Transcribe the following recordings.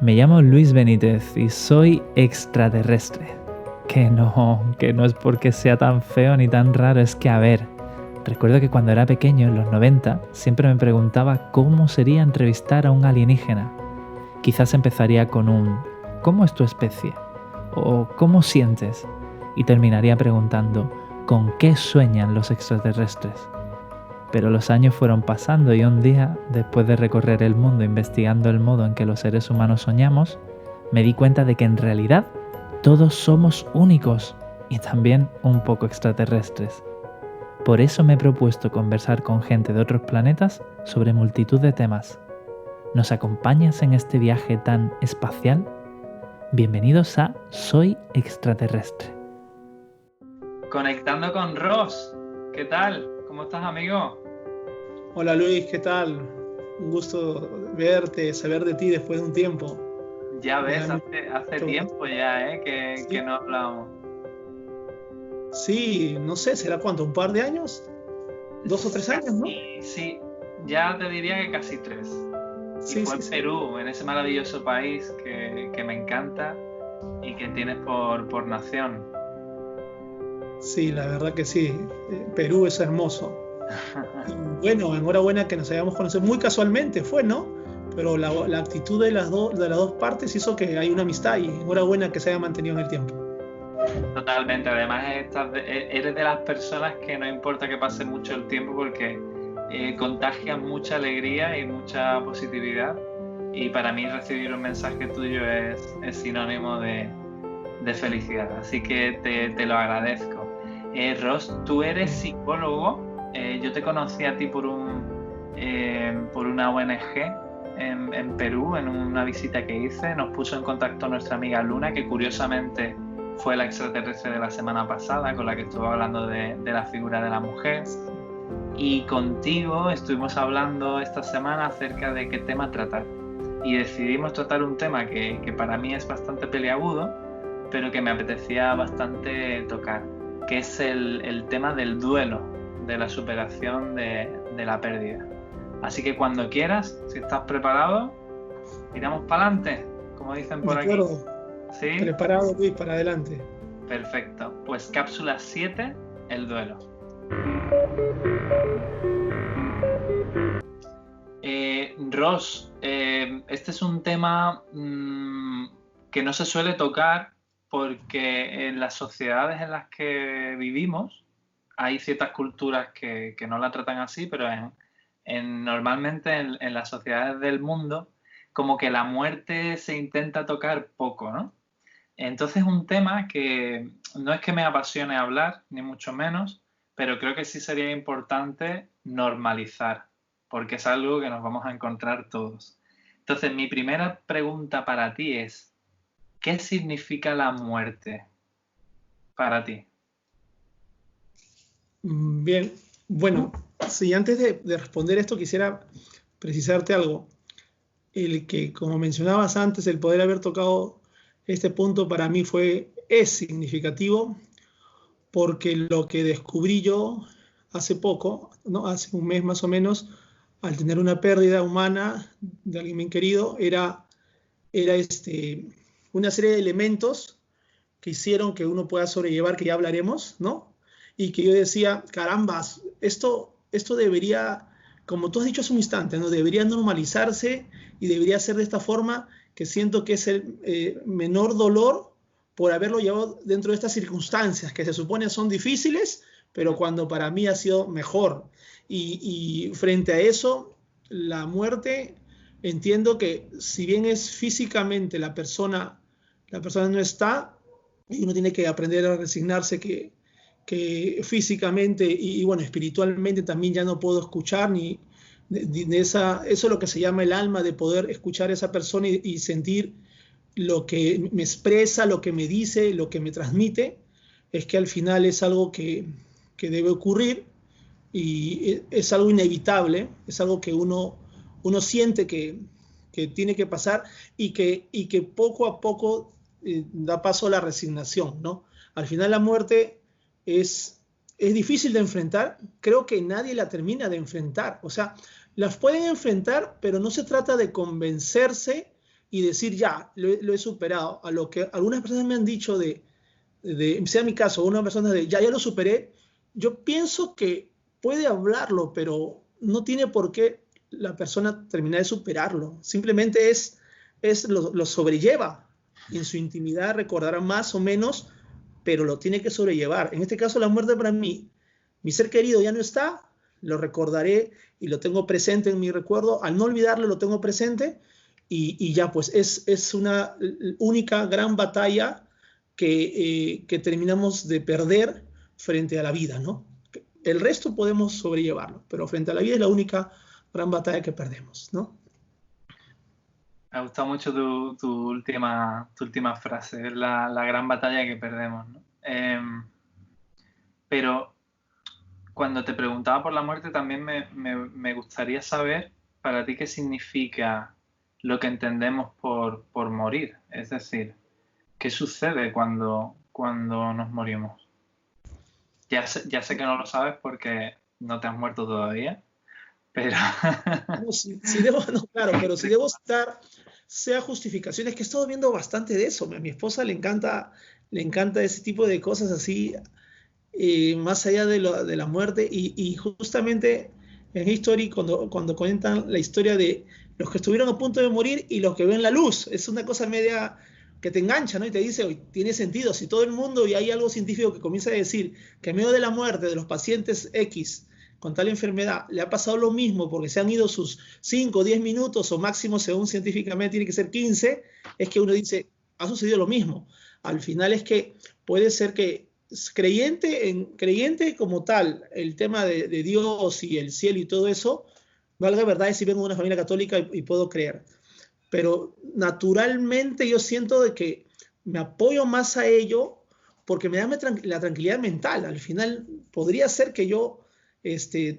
Me llamo Luis Benítez y soy extraterrestre. Que no es porque sea tan feo ni tan raro, es que a ver, recuerdo que cuando era pequeño, en los 90, siempre me preguntaba cómo sería entrevistar a un alienígena. Quizás empezaría con un ¿cómo es tu especie? O ¿cómo sientes? Y terminaría preguntando ¿con qué sueñan los extraterrestres? Pero los años fueron pasando y un día, después de recorrer el mundo investigando el modo en que los seres humanos soñamos, me di cuenta de que en realidad todos somos únicos y también un poco extraterrestres. Por eso me he propuesto conversar con gente de otros planetas sobre multitud de temas. ¿Nos acompañas en este viaje tan espacial? Bienvenidos a Soy Extraterrestre. Conectando con Ross. ¿Qué tal? ¿Cómo estás, amigo? Hola Luis, ¿qué tal? Un gusto verte, saber de ti después de un tiempo. Ya ves, hace tiempo ya, que no hablamos. Sí, no sé, ¿será cuánto? ¿Un par de años? ¿2 o 3 años, no? Sí, ya te diría que casi 3. Y fue en Perú, en ese maravilloso país que me encanta y que tienes por nación. Sí, la verdad que sí. Perú es hermoso. Bueno, enhorabuena que nos hayamos conocido. Muy casualmente fue, ¿no? Pero la actitud de las dos partes hizo que hay una amistad y enhorabuena que se haya mantenido en el tiempo. Totalmente, además eres de las personas que no importa que pase mucho el tiempo porque contagian mucha alegría y mucha positividad, y para mí recibir un mensaje tuyo es sinónimo de felicidad, así que te lo agradezco. Ross, tú eres psicólogo. Yo te conocí a ti por una ONG en Perú, en una visita que hice. Nos puso en contacto nuestra amiga Luna, que curiosamente fue la extraterrestre de la semana pasada, con la que estuve hablando de la figura de la mujer. Y contigo estuvimos hablando esta semana acerca de qué tema tratar. Y decidimos tratar un tema que para mí es bastante peliagudo, pero que me apetecía bastante tocar, que es el tema del duelo, de la superación de la pérdida. Así que cuando quieras, si estás preparado, tiramos para adelante, como dicen por aquí. ¿Sí? Preparado, Luis, para adelante. Perfecto. Pues cápsula 7, el duelo. Ross, este es un tema que no se suele tocar porque en las sociedades en las que vivimos hay ciertas culturas que no la tratan así, pero normalmente en las sociedades del mundo como que la muerte se intenta tocar poco, ¿no? Entonces es un tema que no es que me apasione hablar, ni mucho menos, pero creo que sí sería importante normalizar, porque es algo que nos vamos a encontrar todos. Entonces mi primera pregunta para ti es, ¿qué significa la muerte para ti? Bien, bueno, sí, antes de responder esto quisiera precisarte algo. El que, como mencionabas antes, el poder haber tocado este punto para mí es significativo, porque lo que descubrí yo hace poco, ¿no? Hace un mes más o menos, al tener una pérdida humana de alguien bien querido, era una serie de elementos que hicieron que uno pueda sobrellevar, que ya hablaremos, ¿no? Y que yo decía, carambas, esto debería, como tú has dicho hace un instante, ¿no? Debería normalizarse y debería ser de esta forma, que siento que es el menor dolor por haberlo llevado dentro de estas circunstancias que se supone son difíciles, pero cuando para mí ha sido mejor. Y frente a eso, la muerte, entiendo que si bien es físicamente la persona no está, y uno tiene que aprender a resignarse que físicamente y bueno, espiritualmente también ya no puedo escuchar ni eso es lo que se llama el alma, de poder escuchar a esa persona y sentir lo que me expresa, lo que me dice, lo que me transmite. Es que al final es algo que debe ocurrir y es algo inevitable, es algo que uno siente que tiene que pasar y que poco a poco da paso a la resignación, ¿no? Al final la muerte es difícil de enfrentar, creo que nadie la termina de enfrentar, o sea, las pueden enfrentar, pero no se trata de convencerse y decir, ya, lo he superado. A lo que algunas personas me han dicho sea mi caso, una persona ya lo superé, yo pienso que puede hablarlo, pero no tiene por qué la persona terminar de superarlo. Simplemente lo sobrelleva. Y en su intimidad recordará más o menos, pero lo tiene que sobrellevar. En este caso, la muerte para mí, mi ser querido ya no está, lo recordaré y lo tengo presente en mi recuerdo. Al no olvidarlo, lo tengo presente y ya, pues es una única gran batalla que terminamos de perder frente a la vida, ¿no? El resto podemos sobrellevarlo, pero frente a la vida es la única gran batalla que perdemos, ¿no? Me ha gustado mucho tu última frase, es la gran batalla que perdemos, ¿no? Pero cuando te preguntaba por la muerte también me gustaría saber para ti qué significa lo que entendemos por morir. Es decir, ¿qué sucede cuando nos morimos? Ya sé que no lo sabes porque no te has muerto todavía, pero... No, claro, pero si debo estar, sea justificaciones, que he estado viendo bastante de eso. A mi esposa le encanta ese tipo de cosas así, más allá de la muerte. Y justamente en History, cuando cuentan la historia de los que estuvieron a punto de morir y los que ven la luz, es una cosa media que te engancha, ¿no? Y te dice, oye, tiene sentido, si todo el mundo, y hay algo científico que comienza a decir que en medio de la muerte de los pacientes X con tal enfermedad le ha pasado lo mismo porque se han ido sus 5 o 10 minutos o máximo, según científicamente, tiene que ser 15, es que uno dice, ha sucedido lo mismo. Al final es que puede ser que creyente como tal, el tema de Dios y el cielo y todo eso, valga verdad, si vengo de una familia católica y puedo creer. Pero naturalmente yo siento de que me apoyo más a ello porque me da la tranquilidad mental. Al final podría ser que yo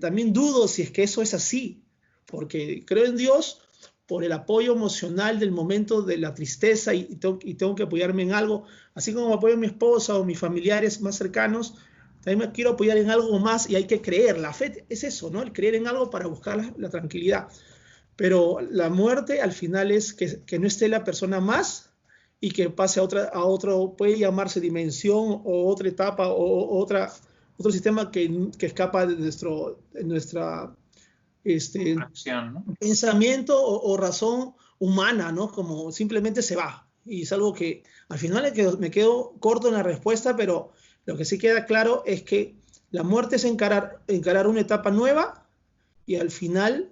también dudo si es que eso es así, porque creo en Dios por el apoyo emocional del momento de la tristeza y tengo que apoyarme en algo, así como me apoyo en mi esposa o mis familiares más cercanos, también me quiero apoyar en algo más y hay que creer. La fe es eso, ¿no? El creer en algo para buscar la tranquilidad. Pero la muerte al final es que no esté la persona más y que pase a otro, puede llamarse dimensión o otra etapa o otro sistema que escapa de nuestra acción, ¿no? pensamiento o razón humana, ¿no? Como simplemente se va. Y es algo que al final me quedo corto en la respuesta, pero lo que sí queda claro es que la muerte es encarar una etapa nueva y al final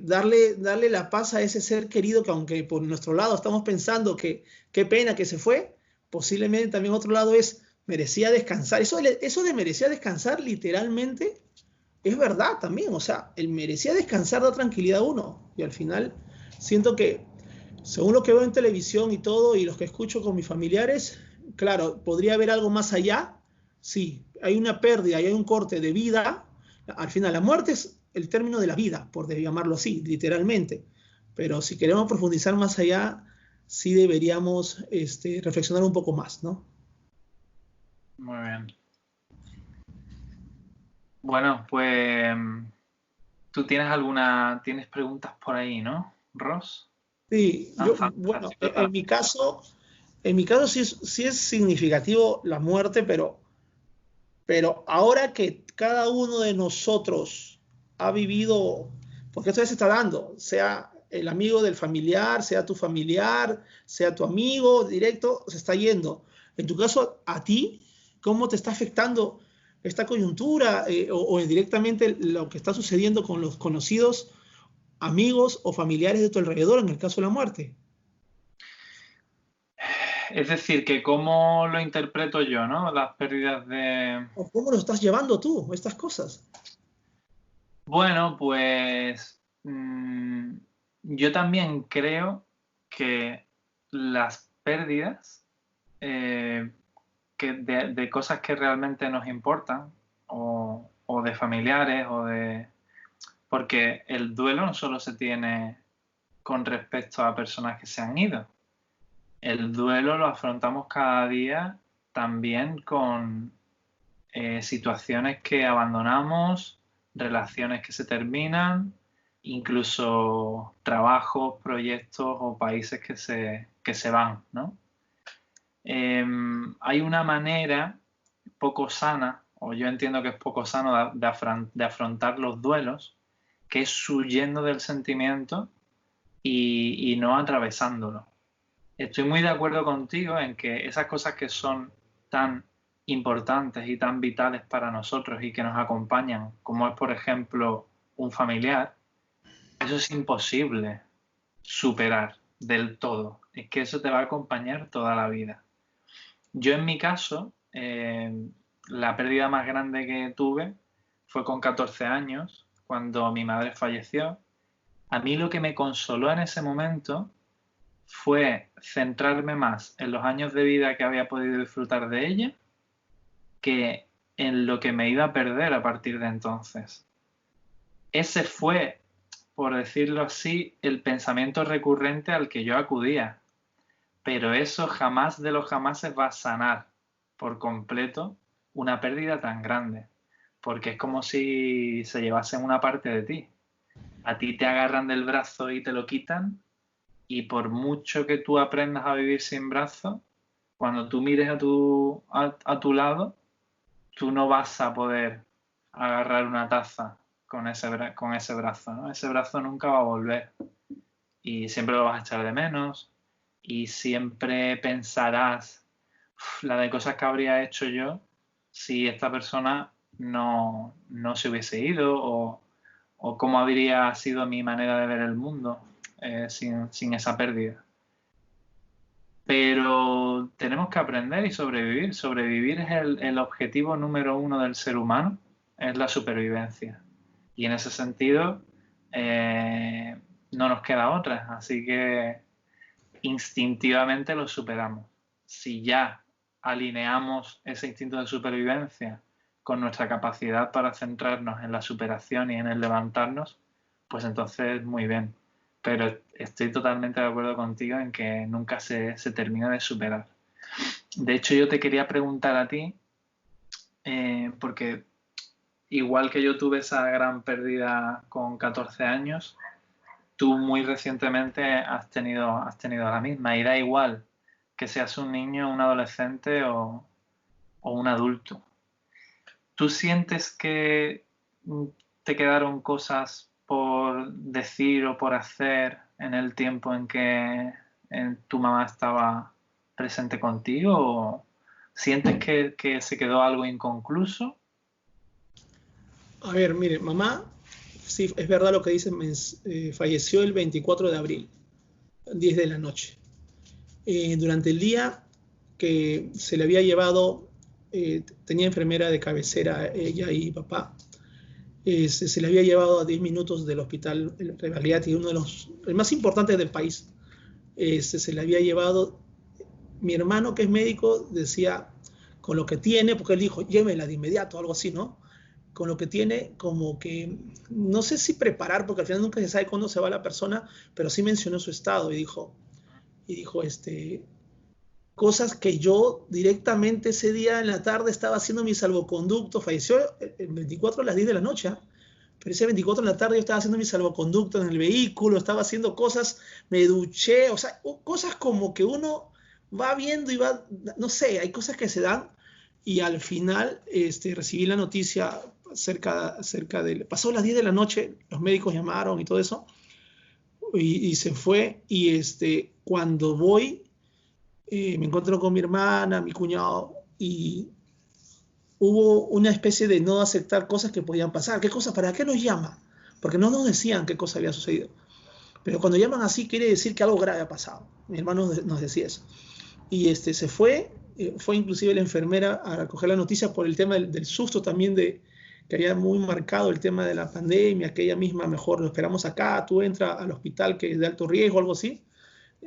darle la paz a ese ser querido que aunque por nuestro lado estamos pensando que qué pena que se fue, posiblemente también otro lado merecía descansar. Eso de merecía descansar literalmente es verdad también, o sea, el merecía descansar da tranquilidad a uno y al final siento que según lo que veo en televisión y todo y los que escucho con mis familiares, claro, podría haber algo más allá, sí, hay una pérdida y hay un corte de vida, al final la muerte es el término de la vida, por llamarlo así, literalmente, pero si queremos profundizar más allá, sí deberíamos reflexionar un poco más, ¿no? Muy bien. Bueno, pues tú tienes preguntas por ahí, ¿no, Ross? Sí, bueno, en mi caso sí es significativo la muerte, pero ahora que cada uno de nosotros ha vivido, porque esto ya se está dando, sea el amigo del familiar, sea tu familiar, sea tu amigo directo, se está yendo. En tu caso, a ti, ¿cómo te está afectando esta coyuntura o directamente lo que está sucediendo con los conocidos, amigos o familiares de tu alrededor en el caso de la muerte? Es decir, que cómo lo interpreto yo, ¿no? Las pérdidas de... ¿O cómo lo estás llevando tú, estas cosas? Bueno, pues yo también creo que las pérdidas de cosas que realmente nos importan o de familiares porque el duelo no solo se tiene con respecto a personas que se han ido. El duelo lo afrontamos cada día también con situaciones que abandonamos, relaciones que se terminan, incluso trabajos, proyectos o países que se van, ¿no? Hay una manera poco sana, o yo entiendo que es poco sano de afrontar los duelos, que es huyendo del sentimiento y no atravesándolo. Estoy muy de acuerdo contigo en que esas cosas que son tan importantes y tan vitales para nosotros y que nos acompañan, como es por ejemplo un familiar, eso es imposible superar del todo. Es que eso te va a acompañar toda la vida. Yo en mi caso, la pérdida más grande que tuve fue con 14 años, cuando mi madre falleció. A mí lo que me consoló en ese momento fue centrarme más en los años de vida que había podido disfrutar de ella que en lo que me iba a perder a partir de entonces. Ese fue, por decirlo así, el pensamiento recurrente al que yo acudía. Pero eso jamás de los jamases va a sanar por completo una pérdida tan grande. Porque es como si se llevasen una parte de ti. A ti te agarran del brazo y te lo quitan, y por mucho que tú aprendas a vivir sin brazo, cuando tú mires a tu lado, tú no vas a poder agarrar una taza con ese brazo, ¿no? Ese brazo nunca va a volver y siempre lo vas a echar de menos y siempre pensarás la de cosas que habría hecho yo si esta persona no se hubiese ido, o cómo habría sido mi manera de ver el mundo sin esa pérdida. Pero tenemos que aprender y sobrevivir. Sobrevivir es el objetivo número 1 del ser humano, es la supervivencia. Y en ese sentido no nos queda otra, así que instintivamente lo superamos. Si ya alineamos ese instinto de supervivencia con nuestra capacidad para centrarnos en la superación y en el levantarnos, pues entonces muy bien. Pero estoy totalmente de acuerdo contigo en que nunca se termina de superar. De hecho, yo te quería preguntar a ti, porque igual que yo tuve esa gran pérdida con 14 años, tú muy recientemente has tenido la misma, y da igual que seas un niño, un adolescente o un adulto. ¿Tú sientes que te quedaron cosas por decir o por hacer en el tiempo en que tu mamá estaba presente contigo? ¿O sientes que se quedó algo inconcluso? A ver, mire, mamá, sí, es verdad lo que dicen, falleció el 24 de abril, 10 de la noche. Durante el día que se le había llevado, tenía enfermera de cabecera ella y papá, se le había llevado a 10 minutos del hospital Rebagliati, uno de el más importante del país. Se le había llevado, mi hermano que es médico decía, con lo que tiene, porque él dijo, llévela de inmediato, algo así, ¿no? Con lo que tiene, como que, no sé si preparar, porque al final nunca se sabe cuándo se va la persona, pero sí mencionó su estado y dijo cosas que yo directamente ese día en la tarde estaba haciendo mi salvoconducto. Falleció el 24 a las 10 de la noche, pero ese 24 en la tarde yo estaba haciendo mi salvoconducto en el vehículo, estaba haciendo cosas, me duché, o sea, cosas como que uno va viendo y va, no sé, hay cosas que se dan, y al final recibí la noticia cerca de, pasó las 10 de la noche, los médicos llamaron y todo eso, y se fue, y cuando voy, me encuentro con mi hermana, mi cuñado, y hubo una especie de no aceptar cosas que podían pasar. ¿Qué cosa? ¿Para qué nos llama? Porque no nos decían qué cosa había sucedido. Pero cuando llaman así quiere decir que algo grave ha pasado. Mi hermano nos decía eso. Y se fue inclusive la enfermera a recoger la noticia por el tema del susto también, que había muy marcado el tema de la pandemia, que ella misma, mejor lo esperamos acá, tú entras al hospital que es de alto riesgo, algo así.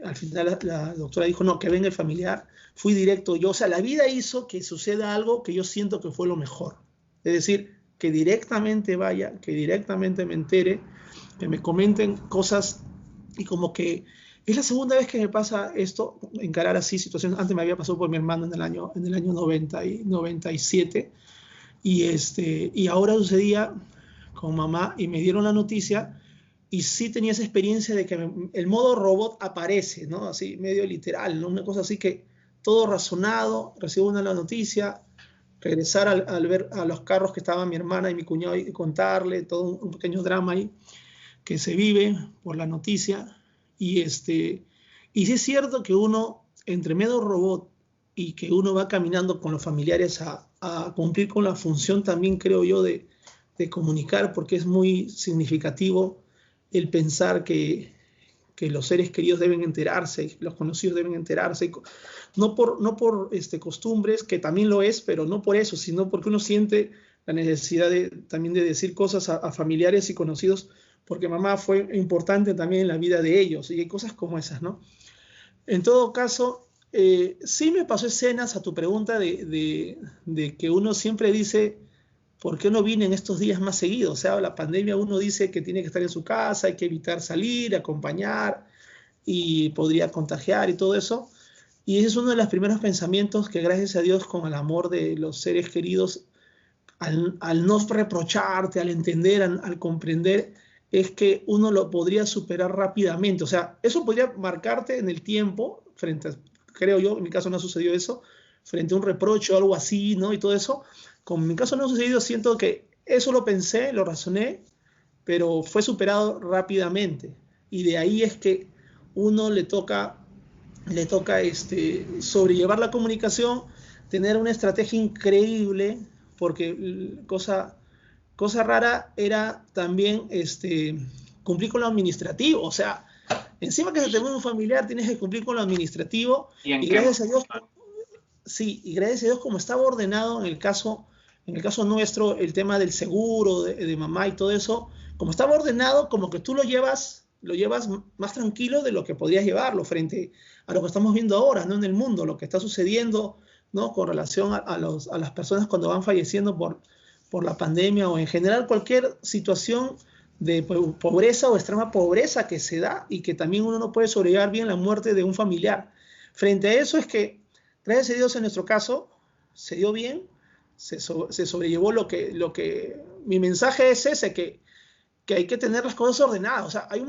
Al final la doctora dijo, no, que venga el familiar. Fui directo yo. O sea, la vida hizo que suceda algo que yo siento que fue lo mejor. Es decir, que directamente vaya, que directamente me entere, que me comenten cosas, y como que es la segunda vez que me pasa esto, encarar así situaciones. Antes me había pasado por mi hermano en el año 90 y 97, y ahora sucedía con mamá, y me dieron la noticia. y sí tenía esa experiencia de que el modo robot aparece, ¿no? Así medio literal, ¿no? Una cosa así que todo razonado, recibo una noticia, regresar al ver a los carros que estaban mi hermana y mi cuñado y contarle todo un pequeño drama ahí que se vive por la noticia. Y sí es cierto que uno, entre medio robot y que uno va caminando con los familiares a cumplir con la función también, creo yo, de comunicar, porque es muy significativo el pensar que los seres queridos deben enterarse, los conocidos deben enterarse, no por costumbres, que también lo es, pero no por eso, sino porque uno siente la necesidad también de decir cosas a familiares y conocidos, porque mamá fue importante también en la vida de ellos, y hay cosas como esas, ¿no? En todo caso, sí me pasó escenas a tu pregunta de que uno siempre dice, ¿por qué no vine en estos días más seguidos? O sea, la pandemia uno dice que tiene que estar en su casa, hay que evitar salir, acompañar y podría contagiar y todo eso. Y ese es uno de los primeros pensamientos que gracias a Dios con el amor de los seres queridos, al no reprocharte, al entender, al comprender, es que uno lo podría superar rápidamente. O sea, eso podría marcarte en el tiempo, creo yo, en mi caso no sucedió eso, frente a un reproche o algo así, ¿no? Y todo eso. Como en mi caso no ha sucedido, siento que eso lo pensé, lo razoné, pero fue superado rápidamente. Y de ahí es que uno le toca sobrellevar la comunicación, tener una estrategia increíble, porque cosa rara era también cumplir con lo administrativo. O sea, encima que se te muere un familiar, tienes que cumplir con lo administrativo. ¿Y gracias a Dios, sí, y gracias a Dios, como estaba ordenado en el caso nuestro, el tema del seguro de mamá y todo eso, como estaba ordenado, como que tú lo llevas más tranquilo de lo que podrías llevarlo frente a lo que estamos viendo ahora, ¿no? En el mundo, lo que está sucediendo, ¿no? Con relación a las personas cuando van falleciendo por la pandemia o en general cualquier situación de pobreza o extrema pobreza que se da y que también uno no puede sobrellevar bien la muerte de un familiar. Frente a eso es que, gracias a Dios en nuestro caso, se dio bien, se sobrellevó lo que mi mensaje es ese, que hay que tener las cosas ordenadas. O sea, hay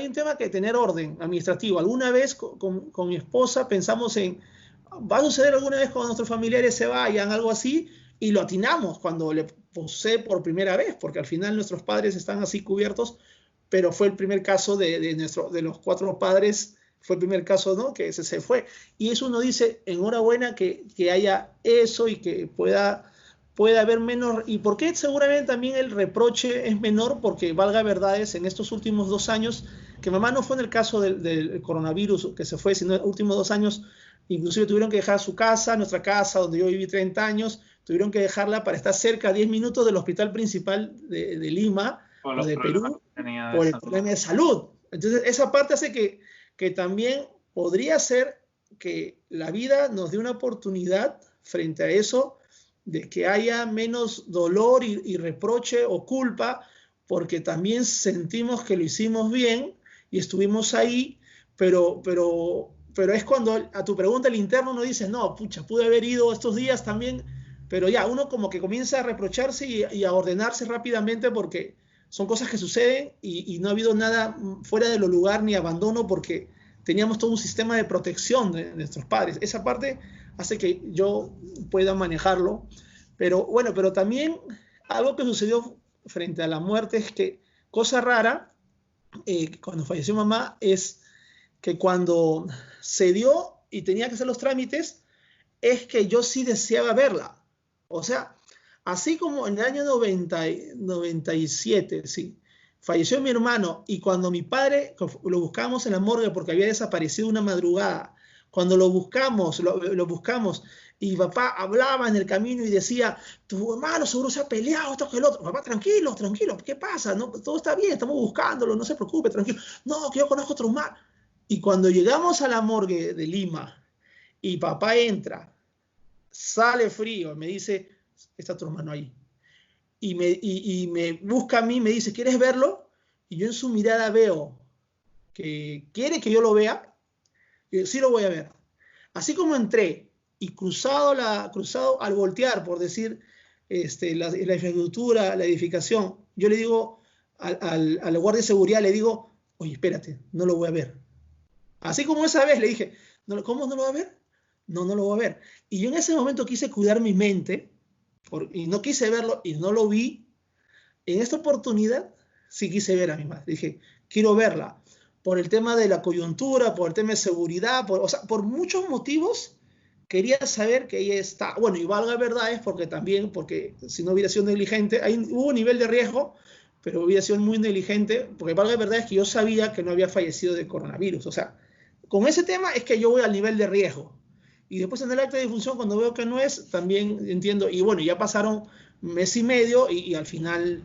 un tema que tener orden administrativo. Alguna vez con mi esposa pensamos va a suceder alguna vez cuando nuestros familiares se vayan, algo así, y lo atinamos cuando le posé por primera vez, porque al final nuestros padres están así cubiertos, pero fue el primer caso de los 4 padres, fue el primer caso, ¿no? Que se fue. Y eso uno dice, enhorabuena que haya eso y que pueda haber menos. ¿Y por qué seguramente también el reproche es menor? Porque valga verdades, en estos últimos 2 años, que mamá no fue en el caso del coronavirus que se fue, sino en los últimos 2 años, inclusive tuvieron que dejar su casa, nuestra casa, donde yo viví 30 años, tuvieron que dejarla para estar cerca a 10 minutos del hospital principal de Lima o de Perú, por el problema de salud. Entonces, esa parte hace que también podría ser que la vida nos dé una oportunidad frente a eso, de que haya menos dolor y reproche o culpa, porque también sentimos que lo hicimos bien y estuvimos ahí, pero es cuando a tu pregunta el interno no dice, no, pucha, pude haber ido estos días también, pero ya uno como que comienza a reprocharse y a ordenarse rápidamente porque son cosas que suceden y no ha habido nada fuera de lo lugar ni abandono porque teníamos todo un sistema de protección de nuestros padres. Esa parte hace que yo pueda manejarlo. Pero bueno, pero también algo que sucedió frente a la muerte es que, cosa rara, cuando falleció mamá, es que cuando se dio y tenía que hacer los trámites, es que yo sí deseaba verla. O sea, así como en el año 97, sí, falleció mi hermano y cuando mi padre, lo buscamos en la morgue porque había desaparecido una madrugada, cuando lo buscamos y papá hablaba en el camino y decía, tu hermano seguro se ha peleado, esto que el otro. Papá, tranquilo, ¿qué pasa? No, todo está bien, estamos buscándolo, no se preocupe, tranquilo. No, que yo conozco otro hermano. Y cuando llegamos a la morgue de Lima y papá entra, sale frío, me dice, está tu hermano ahí. Y me busca a mí, me dice, ¿quieres verlo? Y yo en su mirada veo que quiere que yo lo vea. Y yo, sí lo voy a ver. Así como entré y cruzado al voltear, por decir, la infraestructura, la edificación, yo le digo al guardia de seguridad le digo, oye, espérate, no lo voy a ver. Así como esa vez le dije, ¿cómo no lo va a ver? No, no lo voy a ver. Y yo en ese momento quise cuidar mi mente y no quise verlo y no lo vi. En esta oportunidad sí quise ver a mi madre. Dije, quiero verla. Por el tema de la coyuntura, por el tema de seguridad, o sea, por muchos motivos quería saber que ella está. Bueno, y valga verdad es porque también, porque si no hubiera sido negligente, hubo un nivel de riesgo, pero hubiera sido muy negligente, porque valga verdad es que yo sabía que no había fallecido de coronavirus. O sea, con ese tema es que yo voy al nivel de riesgo. Y después en el acta de difunción, cuando veo que no es, también entiendo. Y bueno, ya pasaron mes y medio y al final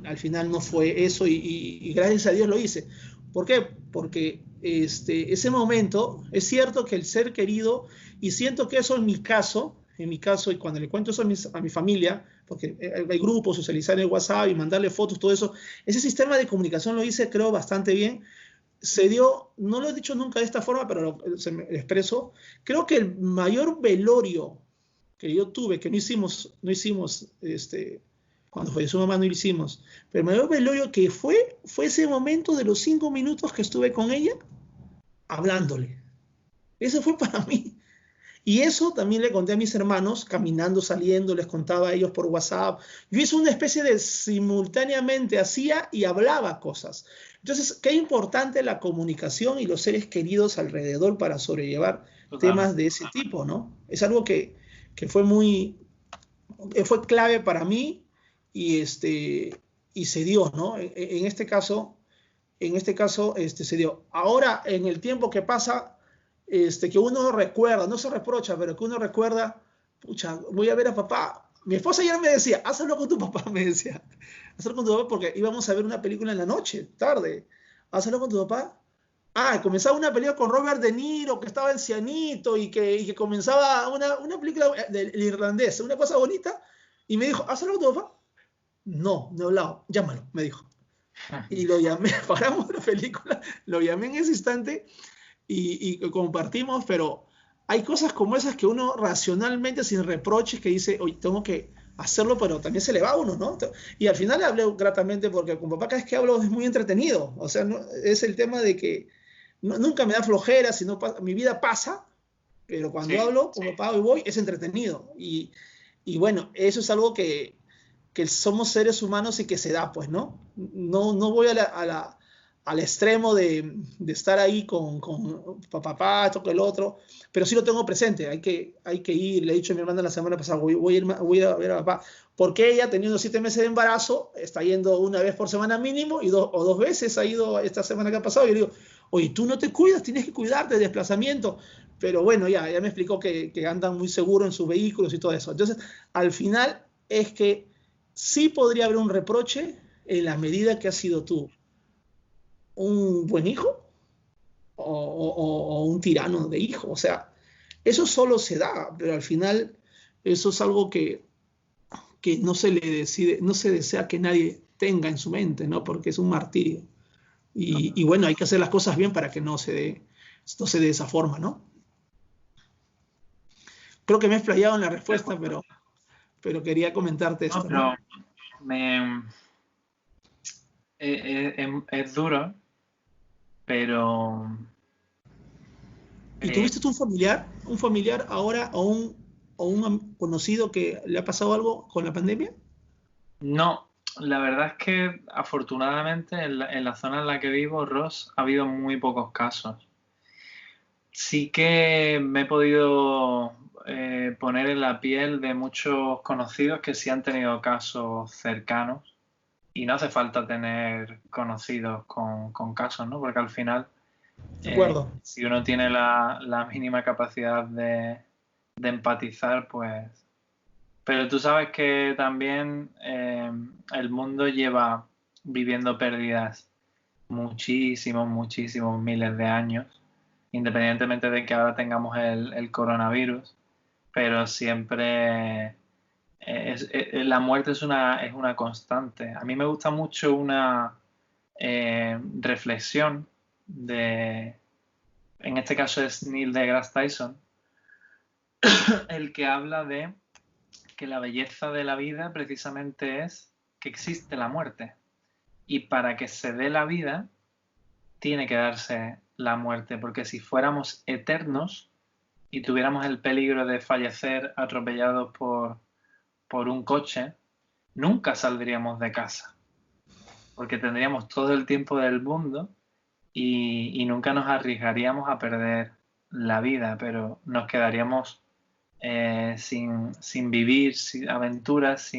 no fue eso y gracias a Dios lo hice. ¿Por qué? Porque ese momento, es cierto que el ser querido, y siento que eso en mi caso, y cuando le cuento eso a mi familia, porque hay grupos, socializar en el WhatsApp y mandarle fotos, todo eso, ese sistema de comunicación lo hice, creo, bastante bien. Se dio, no lo he dicho nunca de esta forma, pero se me expreso, creo que el mayor velorio que yo tuve, que no hicimos, cuando falleció mamá no lo hicimos, pero el mayor velorio que fue ese momento de los 5 minutos que estuve con ella, hablándole. Eso fue para mí. Y eso también le conté a mis hermanos, caminando, saliendo, les contaba a ellos por WhatsApp. Yo hice una especie de simultáneamente hacía y hablaba cosas. Entonces, qué importante la comunicación y los seres queridos alrededor para sobrellevar temas de ese tipo, ¿no? Es algo que fue clave para mí y se dio, ¿no? En este caso, se dio. Ahora, en el tiempo que pasa, que uno recuerda, no se reprocha, pero que uno recuerda, pucha, voy a ver a papá. Mi esposa ayer me decía, hazlo con tu papá, me decía. Hazlo con tu papá porque íbamos a ver una película en la noche, tarde. Hazlo con tu papá. Comenzaba una película con Robert De Niro, que estaba ancianito y que comenzaba una película del irlandés, una cosa bonita, y me dijo, hazlo con tu papá. No he hablado, llámalo, me dijo. Y lo llamé, paramos la película, lo llamé en ese instante y compartimos, pero hay cosas como esas que uno racionalmente, sin reproches, que dice, oye, tengo que hacerlo, pero también se le va a uno, ¿no? Y al final le hablé gratamente porque con papá cada vez que hablo es muy entretenido, o sea, no, es el tema de que nunca me da flojera, sino mi vida pasa, pero cuando hablo con papá y voy, es entretenido. Y bueno, eso es algo que somos seres humanos y que se da, pues, ¿no? No voy al extremo de estar ahí con papá, esto que el otro, pero sí lo tengo presente, hay que ir, le he dicho a mi hermana la semana pasada, voy a ver a papá, porque ella, teniendo 7 meses de embarazo, está yendo una vez por semana mínimo, o 2 veces ha ido esta semana que ha pasado, y yo le digo, oye, tú no te cuidas, tienes que cuidarte de desplazamiento, pero bueno, ya me explicó que andan muy seguros en sus vehículos y todo eso. Entonces, al final es que sí podría haber un reproche en la medida que has sido tú un buen hijo o un tirano de hijo. O sea, eso solo se da, pero al final eso es algo que no se le decide, no se desea que nadie tenga en su mente, ¿no? Porque es un martirio. Y bueno, hay que hacer las cosas bien para que no se dé de esa forma, ¿no? Creo que me he explayado en la respuesta, pero quería comentarte esto, ¿no? Es duro, pero... ¿Y tuviste tú un familiar ahora o un conocido que le ha pasado algo con la pandemia? No, la verdad es que afortunadamente en la zona en la que vivo, Ross, ha habido muy pocos casos. Sí que me he podido poner en la piel de muchos conocidos que sí han tenido casos cercanos y no hace falta tener conocidos con casos, ¿no? Porque al final, De acuerdo. si uno tiene la mínima capacidad de empatizar, pues... Pero tú sabes que también el mundo lleva viviendo pérdidas muchísimos miles de años, independientemente de que ahora tengamos el coronavirus, pero siempre la muerte es una constante. A mí me gusta mucho una reflexión en este caso es Neil deGrasse Tyson, el que habla de que la belleza de la vida precisamente es que existe la muerte. Y para que se dé la vida, tiene que darse la muerte, porque si fuéramos eternos y tuviéramos el peligro de fallecer atropellados por un coche, nunca saldríamos de casa, porque tendríamos todo el tiempo del mundo y nunca nos arriesgaríamos a perder la vida, pero nos quedaríamos sin vivir, sin aventuras,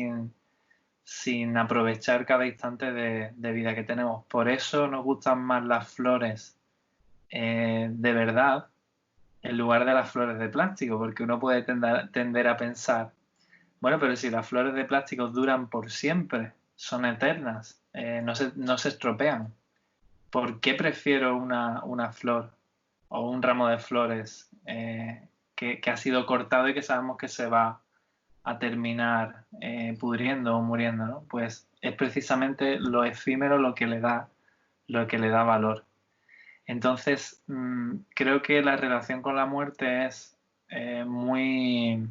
sin aprovechar cada instante de vida que tenemos. Por eso nos gustan más las flores de verdad en lugar de las flores de plástico, porque uno puede tender a pensar, bueno, pero si las flores de plástico duran por siempre, son eternas, no se estropean, ¿por qué prefiero una flor o un ramo de flores que ha sido cortado y que sabemos que se va a terminar pudriendo o muriendo, ¿no? Pues es precisamente lo efímero lo que le da valor. Entonces, creo que la relación con la muerte es muy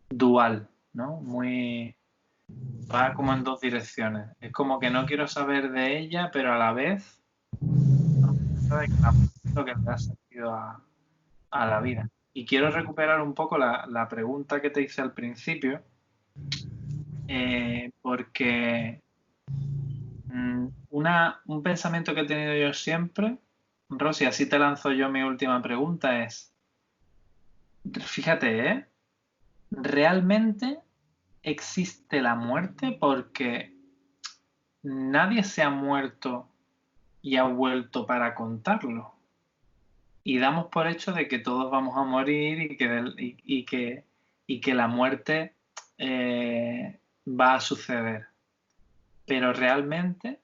dual, ¿no? Va como en dos direcciones. Es como que no quiero saber de ella, pero a la vez no sabe que lo que le da sentido a la vida. Y quiero recuperar un poco la pregunta que te hice al principio, porque un pensamiento que he tenido yo siempre, Rosy, así te lanzo yo mi última pregunta, es, fíjate, ¿realmente existe la muerte? Porque nadie se ha muerto y ha vuelto para contarlo. Y damos por hecho de que todos vamos a morir y que la muerte va a suceder. Pero realmente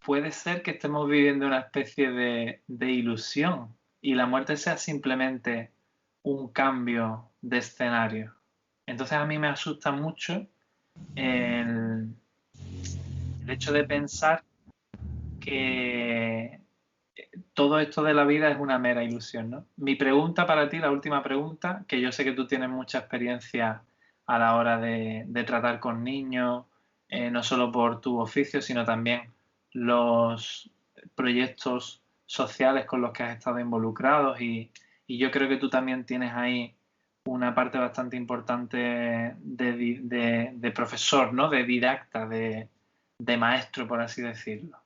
puede ser que estemos viviendo una especie de ilusión y la muerte sea simplemente un cambio de escenario. Entonces a mí me asusta mucho el hecho de pensar que todo esto de la vida es una mera ilusión, ¿no? Mi pregunta para ti, la última pregunta, que yo sé que tú tienes mucha experiencia a la hora de tratar con niños, no solo por tu oficio, sino también los proyectos sociales con los que has estado involucrados y yo creo que tú también tienes ahí una parte bastante importante de profesor, ¿no? De didacta, de maestro, por así decirlo.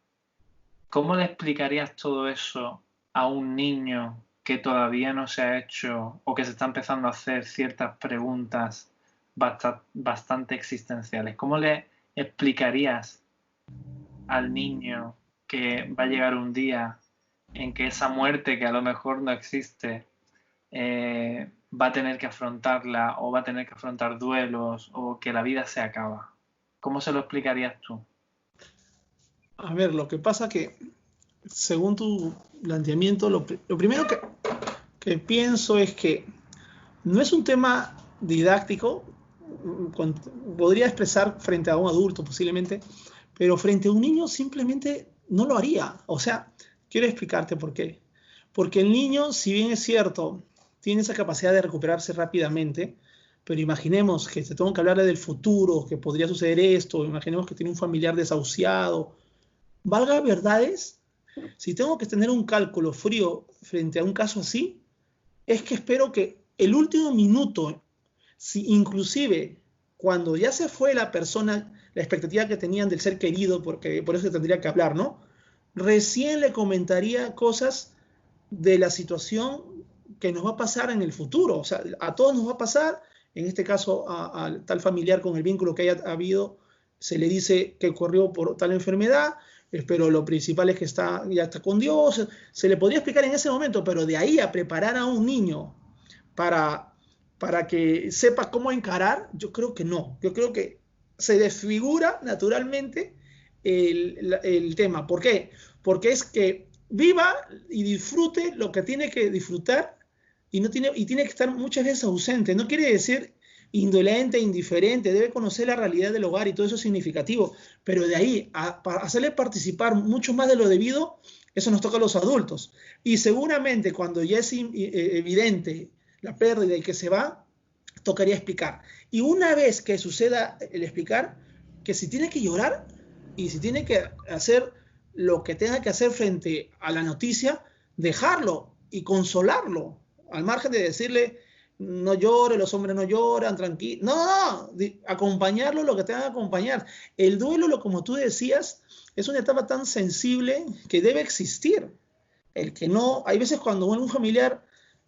¿Cómo le explicarías todo eso a un niño que todavía no se ha hecho o que se está empezando a hacer ciertas preguntas bastante existenciales? ¿Cómo le explicarías al niño que va a llegar un día en que esa muerte, que a lo mejor no existe, va a tener que afrontarla o va a tener que afrontar duelos o que la vida se acaba? ¿Cómo se lo explicarías tú? A ver, lo que pasa que, según tu planteamiento, lo primero que pienso es que no es un tema didáctico, podría expresar frente a un adulto posiblemente, pero frente a un niño simplemente no lo haría. O sea, quiero explicarte por qué. Porque el niño, si bien es cierto, tiene esa capacidad de recuperarse rápidamente, pero imaginemos que te tengo que hablarle del futuro, que podría suceder esto, imaginemos que tiene un familiar desahuciado. Valga verdades, si tengo que tener un cálculo frío frente a un caso así, es que espero que el último minuto, si inclusive cuando ya se fue la persona, la expectativa que tenían del ser querido, porque por eso tendría que hablar, ¿no? Recién le comentaría cosas de la situación que nos va a pasar en el futuro. O sea, a todos nos va a pasar, en este caso al tal familiar con el vínculo que haya habido, se le dice que corrió por tal enfermedad, pero lo principal es que ya está con Dios. Se le podría explicar en ese momento, pero de ahí a preparar a un niño para que sepa cómo encarar, yo creo que no. Yo creo que se desfigura naturalmente el tema. ¿Por qué? Porque es que viva y disfrute lo que tiene que disfrutar y tiene que estar muchas veces ausente. No quiere decir indolente, indiferente, debe conocer la realidad del hogar y todo eso es significativo, pero de ahí a hacerle participar mucho más de lo debido, eso nos toca a los adultos. Y seguramente cuando ya es evidente la pérdida y que se va, tocaría explicar. Y una vez que suceda el explicar, que si tiene que llorar, y si tiene que hacer lo que tenga que hacer frente a la noticia, dejarlo y consolarlo, al margen de decirle, no llore, los hombres no lloran, tranquilo. No, acompañarlo lo que tenga que acompañar. El duelo, como tú decías, es una etapa tan sensible que debe existir. El que no, hay veces cuando un familiar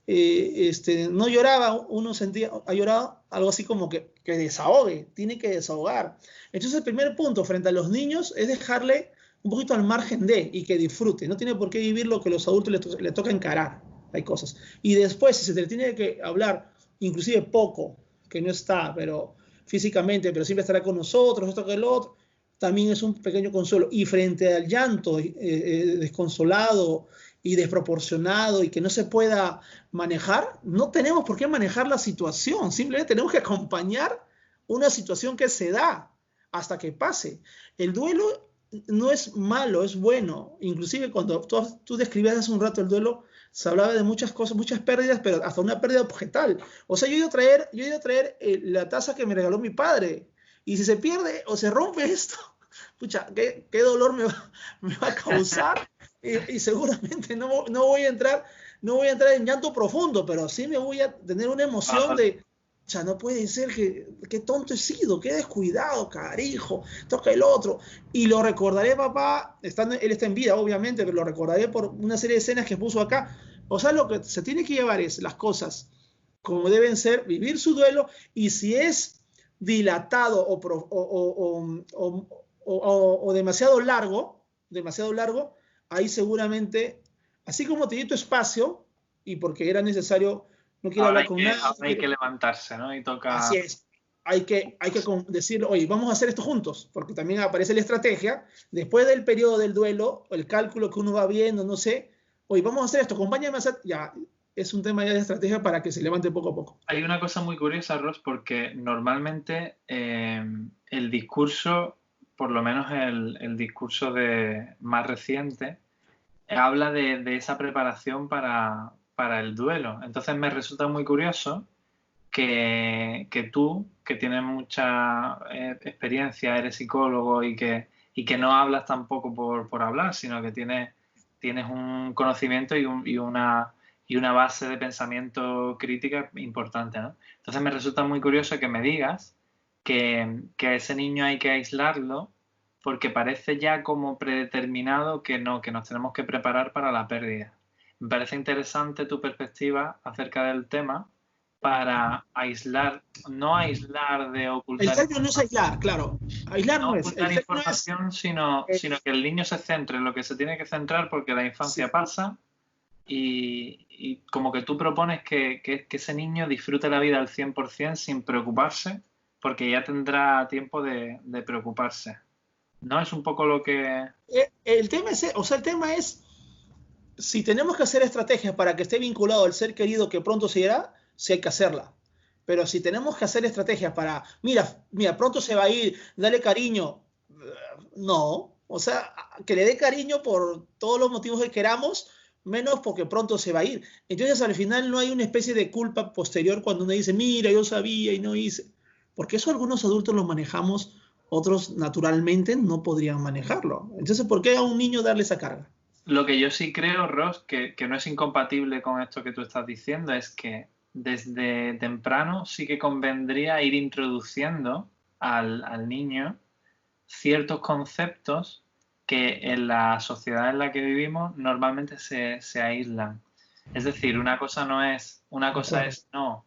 no lloraba, uno sentía, ha llorado, algo así como que desahogue, tiene que desahogar. Entonces el primer punto frente a los niños es dejarle un poquito al margen de y que disfrute. No tiene por qué vivir lo que los adultos le toca encarar. Hay cosas. Y después, si se te tiene que hablar, inclusive poco, que no está, pero físicamente, pero siempre estará con nosotros, esto que el otro, también es un pequeño consuelo. Y frente al llanto desconsolado y desproporcionado y que no se pueda manejar, no tenemos por qué manejar la situación, simplemente tenemos que acompañar una situación que se da hasta que pase. El duelo no es malo, es bueno. Inclusive cuando tú describías hace un rato el duelo, se hablaba de muchas cosas, muchas pérdidas, pero hasta una pérdida objetal. O sea, yo he ido a traer la taza que me regaló mi padre, y si se pierde o se rompe esto, pucha, qué dolor me va a causar, y seguramente no voy a entrar en llanto profundo, pero sí me voy a tener una emoción de, o sea, no puede ser, qué tonto he sido, qué descuidado, carijo, toca el otro. Y lo recordaré, papá, él está en vida, obviamente, pero lo recordaré por una serie de escenas que puso acá. O sea, lo que se tiene que llevar es las cosas como deben ser, vivir su duelo, y si es dilatado o demasiado largo, ahí seguramente, así como te di tu espacio, y porque era necesario, no quiero hablar con nadie. Ahora hay que levantarse, ¿no? Y toca... Así es. Hay que decir, oye, vamos a hacer esto juntos, porque también aparece la estrategia, después del periodo del duelo, el cálculo que uno va viendo, no sé, oye, vamos a hacer esto, acompáñame a hacer, ya, es un tema ya de estrategia para que se levante poco a poco. Hay una cosa muy curiosa, Ross, porque normalmente el discurso, por lo menos el discurso más reciente, habla de esa preparación para el duelo. Entonces me resulta muy curioso que tú, que tienes mucha experiencia, eres psicólogo y que no hablas tampoco por hablar, sino que tienes un conocimiento y una base de pensamiento crítica importante, ¿no? Entonces me resulta muy curioso que me digas que a ese niño hay que aislarlo porque parece ya como predeterminado que nos tenemos que preparar para la pérdida. Me parece interesante tu perspectiva acerca del tema para aislar, no aislar de ocultar... Aislar no es aislar, claro. Aislar no es. Ocultar información, sino que el niño se centre en lo que se tiene que centrar porque la infancia pasa y como que tú propones que ese niño disfrute la vida al 100% sin preocuparse porque ya tendrá tiempo de preocuparse. ¿No es un poco lo que...? El tema es, si tenemos que hacer estrategias para que esté vinculado al ser querido que pronto se irá, sí hay que hacerla. Pero si tenemos que hacer estrategias para, mira, pronto se va a ir, dale cariño, no. O sea, que le dé cariño por todos los motivos que queramos, menos porque pronto se va a ir. Entonces, al final no hay una especie de culpa posterior cuando uno dice, mira, yo sabía y no hice. Porque eso algunos adultos lo manejamos, otros naturalmente no podrían manejarlo. Entonces, ¿por qué a un niño darle esa carga? Lo que yo sí creo, Ross, que no es incompatible con esto que tú estás diciendo, es que desde temprano sí que convendría ir introduciendo al niño ciertos conceptos que en la sociedad en la que vivimos normalmente se aíslan. Es decir, una cosa es no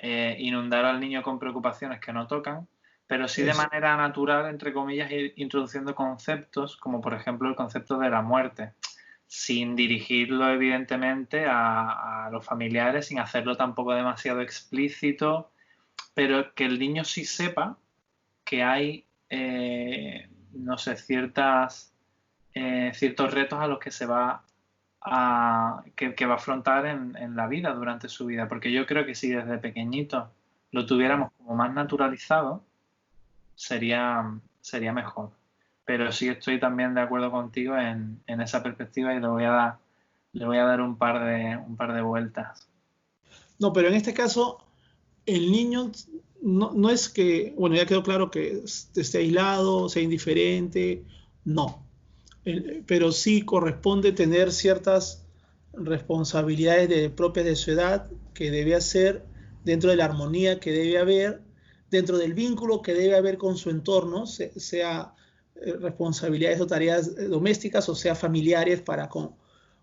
inundar al niño con preocupaciones que no tocan, pero sí de manera natural, entre comillas, ir introduciendo conceptos como por ejemplo el concepto de la muerte, sin dirigirlo evidentemente a los familiares, sin hacerlo tampoco demasiado explícito, pero que el niño sí sepa que hay, no sé, ciertos retos a los que que va a afrontar en la vida, durante su vida, porque yo creo que si desde pequeñito lo tuviéramos como más naturalizado, sería mejor. Pero sí estoy también de acuerdo contigo en esa perspectiva y le voy a dar un par de vueltas. No, pero en este caso, el niño no es que, bueno, ya quedó claro que esté aislado, sea indiferente no. Pero sí corresponde tener ciertas responsabilidades propias de su edad que debe hacer dentro de la armonía que debe haber, dentro del vínculo que debe haber con su entorno, sea responsabilidades o tareas domésticas o sea familiares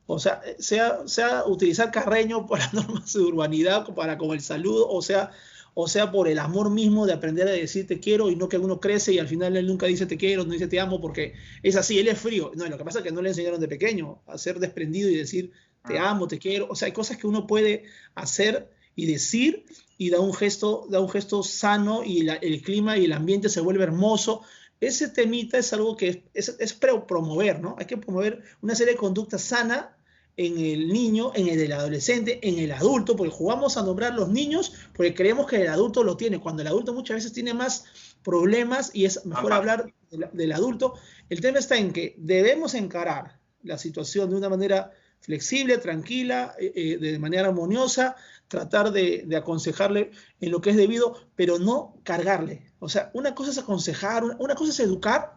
o sea utilizar Carreño para normas de urbanidad, para con el saludo, o sea por el amor mismo de aprender a decir te quiero y no que uno crece y al final él nunca dice te quiero, no dice te amo porque es así, él es frío. No, lo que pasa es que no le enseñaron de pequeño a ser desprendido y decir te amo, te quiero. O sea, hay cosas que uno puede hacer y decir y da un gesto sano y el clima y el ambiente se vuelve hermoso. Ese temita es algo que es promover, ¿no? Hay que promover una serie de conductas sanas en el niño, en el adolescente, en el adulto, porque jugamos a nombrar los niños porque creemos que el adulto lo tiene, cuando el adulto muchas veces tiene más problemas y es mejor hablar del adulto. El tema está en que debemos encarar la situación de una manera flexible, tranquila, de manera armoniosa, tratar de aconsejarle en lo que es debido, pero no cargarle. O sea, una cosa es aconsejar, una cosa es educar,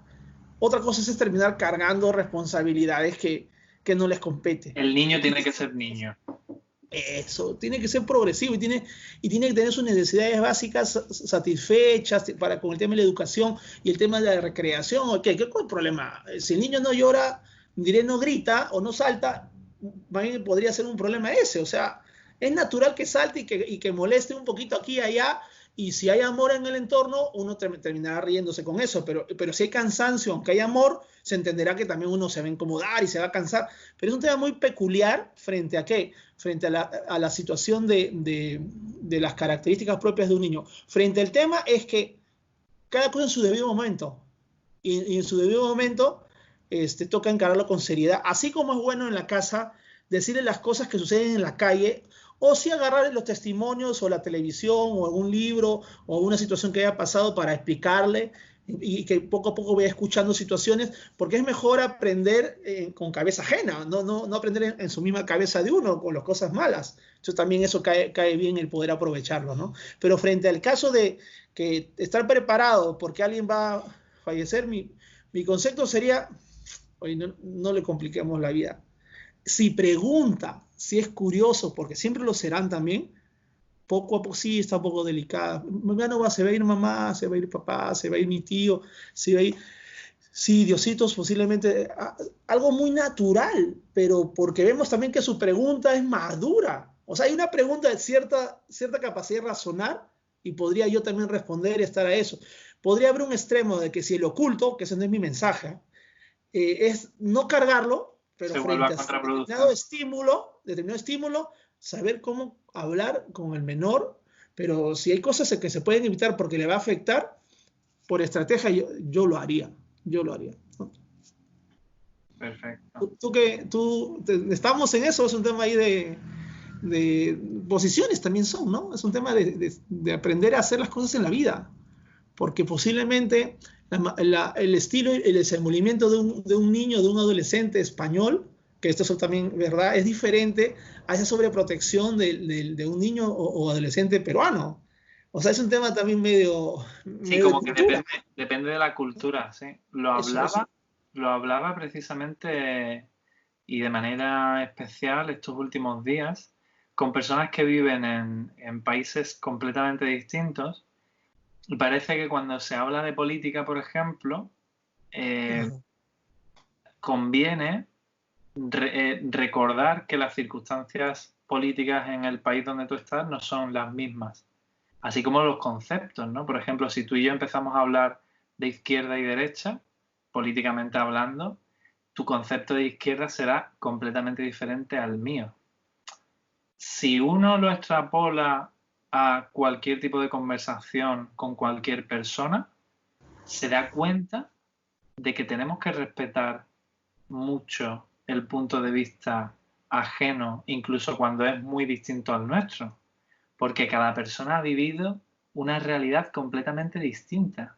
otra cosa es terminar cargando responsabilidades que no les compete. El niño tiene que ser niño. Eso, tiene que ser progresivo y tiene que tener sus necesidades básicas satisfechas con el tema de la educación y el tema de la recreación. ¿Qué es el problema? Si el niño no llora, diré no grita o no salta, podría ser un problema ese. O sea, es natural que salte y que moleste un poquito aquí y allá, y si hay amor en el entorno, uno terminará riéndose con eso, pero si hay cansancio, aunque hay amor, se entenderá que también uno se va a incomodar y se va a cansar. Pero es un tema muy peculiar frente a ¿qué? Frente a la situación de las características propias de un niño. Frente al tema es que cada cosa en su debido momento, y en su debido momento toca encararlo con seriedad, así como es bueno en la casa decirle las cosas que suceden en la calle, o si agarrar los testimonios o la televisión o algún libro o alguna situación que haya pasado para explicarle y que poco a poco vaya escuchando situaciones, porque es mejor aprender con cabeza ajena, no aprender en su misma cabeza de uno con las cosas malas. Entonces también eso cae bien el poder aprovecharlo, ¿no? Pero frente al caso de que estar preparado porque alguien va a fallecer, mi concepto sería, oye, no le compliquemos la vida. Si pregunta, si es curioso, porque siempre lo serán también, poco a poco sí está un poco delicada. Se va a ir mamá, se va a ir papá, se va a ir mi tío, se va a ir... Sí, Diositos, posiblemente algo muy natural, pero porque vemos también que su pregunta es madura. O sea, hay una pregunta de cierta capacidad de razonar y podría yo también responder y estar a eso. Podría haber un extremo de que si el oculto, que ese no es mi mensaje, es no cargarlo, pero se frente a determinado estímulo, saber cómo hablar con el menor, pero si hay cosas que se pueden evitar porque le va a afectar, por estrategia yo lo haría, ¿no? Perfecto. Estamos en eso, es un tema ahí de posiciones también son, ¿no? Es un tema de aprender a hacer las cosas en la vida, porque posiblemente el estilo y el desenvolvimiento de un niño, de un adolescente español, que esto es también verdad, es diferente a esa sobreprotección de un niño o adolescente peruano. O sea, es un tema también medio como de que depende de la cultura, sí. Lo hablaba precisamente y de manera especial estos últimos días con personas que viven en países completamente distintos. Y parece que cuando se habla de política, por ejemplo, conviene recordar que las circunstancias políticas en el país donde tú estás no son las mismas. Así como los conceptos, ¿no? Por ejemplo, si tú y yo empezamos a hablar de izquierda y derecha, políticamente hablando, tu concepto de izquierda será completamente diferente al mío. Si uno lo extrapola a cualquier tipo de conversación con cualquier persona, se da cuenta de que tenemos que respetar mucho el punto de vista ajeno, incluso cuando es muy distinto al nuestro, porque cada persona ha vivido una realidad completamente distinta.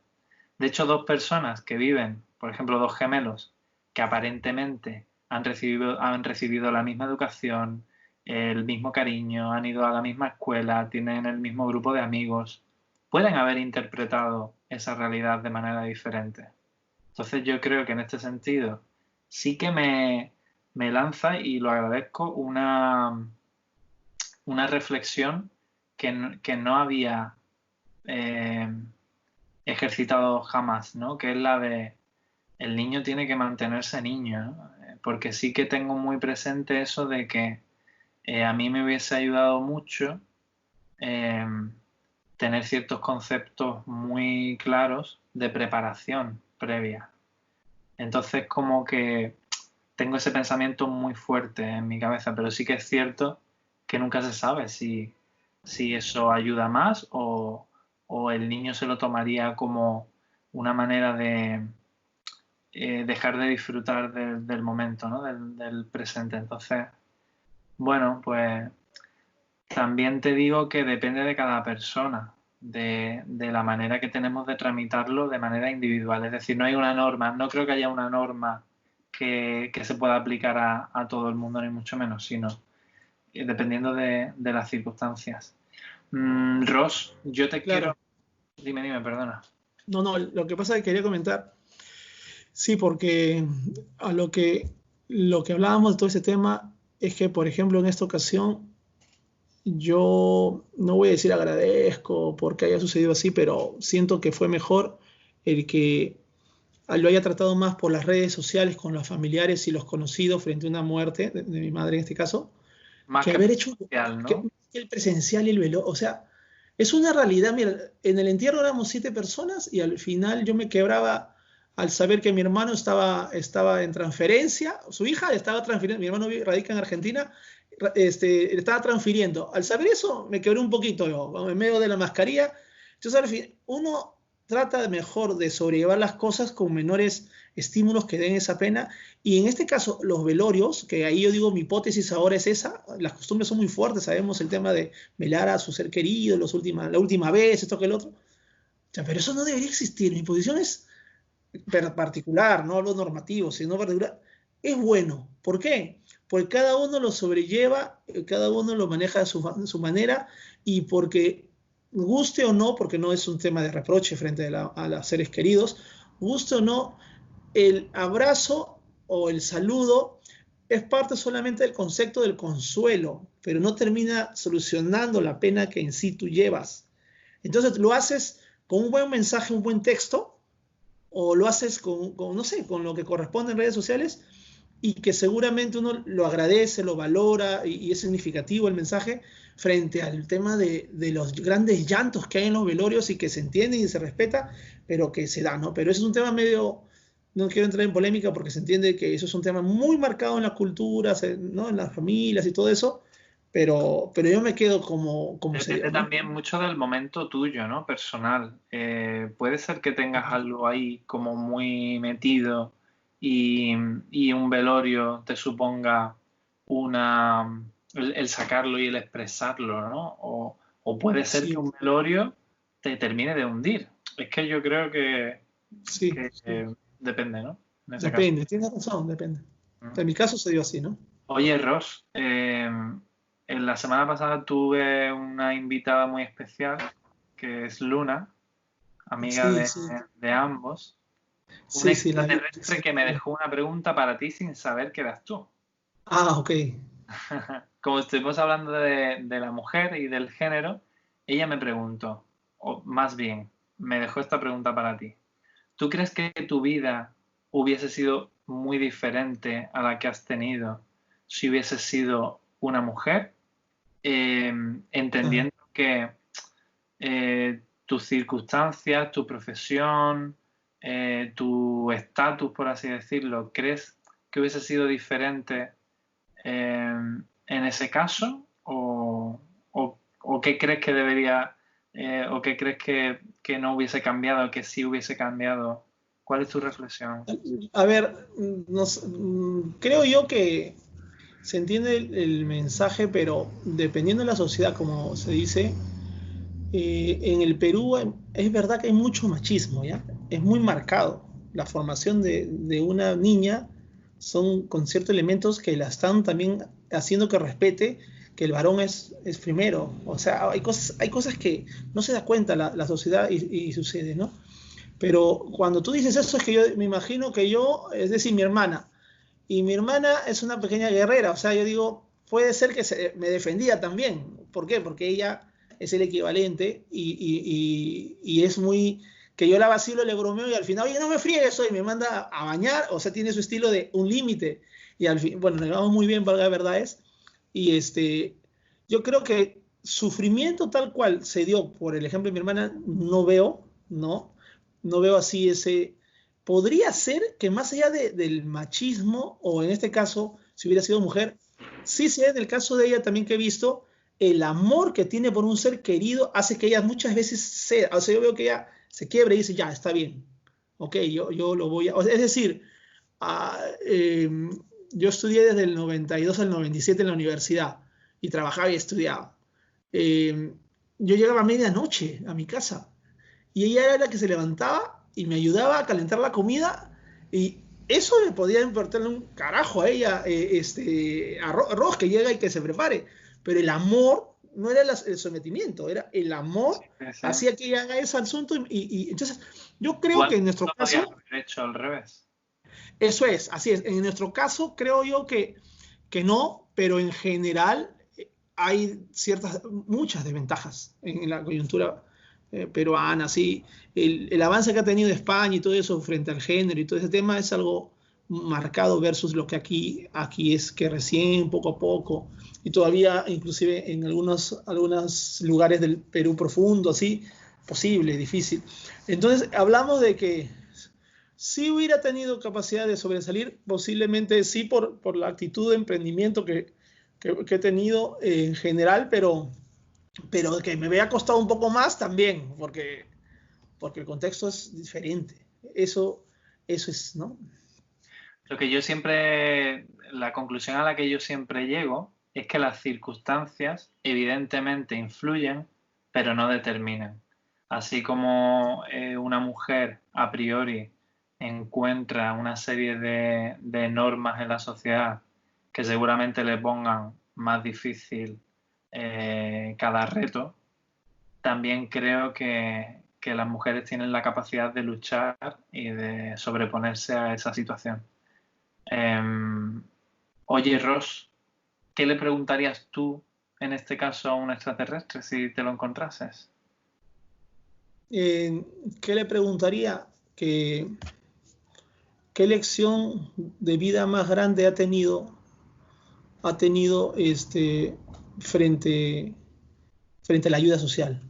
De hecho, dos personas que viven, por ejemplo, dos gemelos, que aparentemente han recibido la misma educación, el mismo cariño, han ido a la misma escuela, tienen el mismo grupo de amigos, pueden haber interpretado esa realidad de manera diferente. Entonces yo creo que en este sentido sí que me lanza, y lo agradezco, una reflexión que no había ejercitado jamás, ¿no? Que es la de el niño tiene que mantenerse niño, ¿no? Porque sí que tengo muy presente eso de que a mí me hubiese ayudado mucho tener ciertos conceptos muy claros de preparación previa. Entonces como que tengo ese pensamiento muy fuerte en mi cabeza, pero sí que es cierto que nunca se sabe si eso ayuda más o el niño se lo tomaría como una manera de dejar de disfrutar del momento, ¿no? Del presente. Entonces, bueno, pues también te digo que depende de cada persona, de la manera que tenemos de tramitarlo de manera individual. Es decir, no hay una norma, no creo que haya una norma que se pueda aplicar a todo el mundo, ni mucho menos, sino dependiendo de las circunstancias. Ross, yo te Claro. quiero... Dime, perdona. No, lo que pasa es que quería comentar, sí, porque a lo que hablábamos de todo ese tema es que, por ejemplo, en esta ocasión, yo no voy a decir agradezco porque haya sucedido así, pero siento que fue mejor el que lo haya tratado más por las redes sociales con los familiares y los conocidos frente a una muerte de mi madre en este caso, Más que que haber hecho presencial, que ¿no? el presencial y el velo. O sea, es una realidad. Mira, en el entierro éramos 7 personas y al final yo me quebraba al saber que mi hermano estaba en transferencia, su hija estaba transfiriendo, mi hermano radica en Argentina, le estaba transfiriendo. Al saber eso, me quebré un poquito yo, en medio de la mascarilla. Entonces, al fin, uno trata mejor de sobrellevar las cosas con menores estímulos que den esa pena. Y en este caso, los velorios, que ahí yo digo, mi hipótesis ahora es esa, las costumbres son muy fuertes, sabemos el tema de velar a su ser querido, la última vez, esto que el otro. O sea, pero eso no debería existir. Mi posición es particular, no hablo normativo, sino particular. Es bueno. ¿Por qué? Porque cada uno lo sobrelleva, cada uno lo maneja de su manera y porque guste o no, porque no es un tema de reproche frente a los seres queridos, guste o no, el abrazo o el saludo es parte solamente del concepto del consuelo, pero no termina solucionando la pena que en sí tú llevas. Entonces lo haces con un buen mensaje, un buen texto, o lo haces no sé, con lo que corresponde en redes sociales y que seguramente uno lo agradece, lo valora y es significativo el mensaje frente al tema de los grandes llantos que hay en los velorios y que se entienden y se respeta, pero que se da, ¿no? Pero eso es un tema medio, no quiero entrar en polémica porque se entiende que eso es un tema muy marcado en la cultura, ¿no? En las familias y todo eso, pero yo me quedo como se dio, Depende ¿no? también mucho del momento tuyo, ¿no? Personal. Puede ser que tengas algo ahí como muy metido y un velorio te suponga el sacarlo y el expresarlo, ¿no? O puede ser que Sí, un velorio te termine de hundir. Es que yo creo sí, que, sí. depende, ¿no? En ese caso. Depende, tienes razón, depende. Mm. En mi caso se dio así, ¿no? Oye, Ross, en la semana pasada tuve una invitada muy especial, que es Luna, amiga Sí, sí, de ambos, un sí, sí, la vi. extraterrestre que me dejó una pregunta para ti sin saber que eras tú. Ah, ok. Como estuvimos hablando de la mujer y del género, ella me preguntó, o más bien, me dejó esta pregunta para ti. ¿Tú crees que tu vida hubiese sido muy diferente a la que has tenido si hubieses sido una mujer? Ah, Entendiendo que tus circunstancias, tu profesión, tu estatus, por así decirlo, ¿crees que hubiese sido diferente en ese caso? ¿O qué crees que debería, o qué crees que no hubiese cambiado, que sí hubiese cambiado? ¿Cuál es tu reflexión? a ver, creo yo que se entiende el mensaje, pero dependiendo de la sociedad, como se dice, en el Perú es verdad que hay mucho machismo, ¿ya? Es muy marcado. La formación de una niña son con ciertos elementos que la están también haciendo que respete que el varón es primero. O sea, hay cosas que no se da cuenta la sociedad y sucede, ¿no? Pero cuando tú dices eso es que yo me imagino que es decir, mi hermana, y mi hermana es una pequeña guerrera, o sea, yo digo, puede ser que me defendía también. ¿Por qué? Porque ella es el equivalente y es muy... que yo la vacilo, le bromeo y al final, oye, no me friegues hoy, me manda a bañar, o sea, tiene su estilo de un límite. Y al fin, bueno, nos llevamos muy bien, valga la verdad es. Y yo creo que sufrimiento tal cual se dio por el ejemplo de mi hermana, no veo, ¿no? No veo así ese... Podría ser que más allá del machismo, o en este caso, si hubiera sido mujer, sí sé en el caso de ella también que he visto, el amor que tiene por un ser querido hace que ella muchas veces o sea, yo veo que ella se quiebra y dice, ya, está bien, ok, yo lo voy a... O sea, es decir, yo estudié desde el 92 al 97 en la universidad y trabajaba y estudiaba. Yo llegaba a medianoche a mi casa y ella era la que se levantaba y me ayudaba a calentar la comida y eso me podía importarle un carajo a ella, arroz que llega y que se prepare, pero el amor no era el sometimiento, era el amor, sí. Hacía que ella haga ese asunto y entonces yo creo que en nuestro caso... haber hecho al revés. Eso es, así es. En nuestro caso creo yo que no, pero en general hay muchas desventajas en la coyuntura peruana, sí. El avance que ha tenido España y todo eso frente al género y todo ese tema es algo marcado versus lo que aquí es que recién poco a poco y todavía inclusive en algunos lugares del Perú profundo, así, posible, difícil. Entonces hablamos de que si hubiera tenido capacidad de sobresalir, posiblemente sí por la actitud de emprendimiento que he tenido en general, pero que me había costado un poco más también, porque el contexto es diferente. Eso es, ¿no? La conclusión a la que yo siempre llego es que las circunstancias evidentemente influyen, pero no determinan. Así como una mujer a priori encuentra una serie de normas en la sociedad que seguramente le pongan más difícil cada reto, también creo que las mujeres tienen la capacidad de luchar y de sobreponerse a esa situación. Oye, Ros, ¿qué le preguntarías tú en este caso a un extraterrestre si te lo encontrases? ¿Qué le preguntaría? ¿Qué lección de vida más grande ha tenido frente a la ayuda social?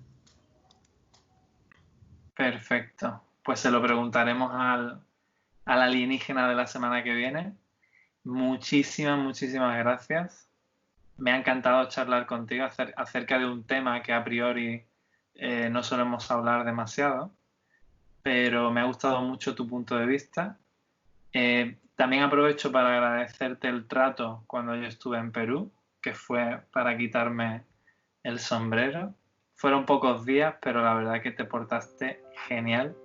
Perfecto. Pues se lo preguntaremos al alienígena de la semana que viene. Muchísimas gracias. Me ha encantado charlar contigo acerca de un tema que a priori no solemos hablar demasiado, pero me ha gustado mucho tu punto de vista. También aprovecho para agradecerte el trato cuando yo estuve en Perú, que fue para quitarme el sombrero. Fueron pocos días, pero la verdad que te portaste genial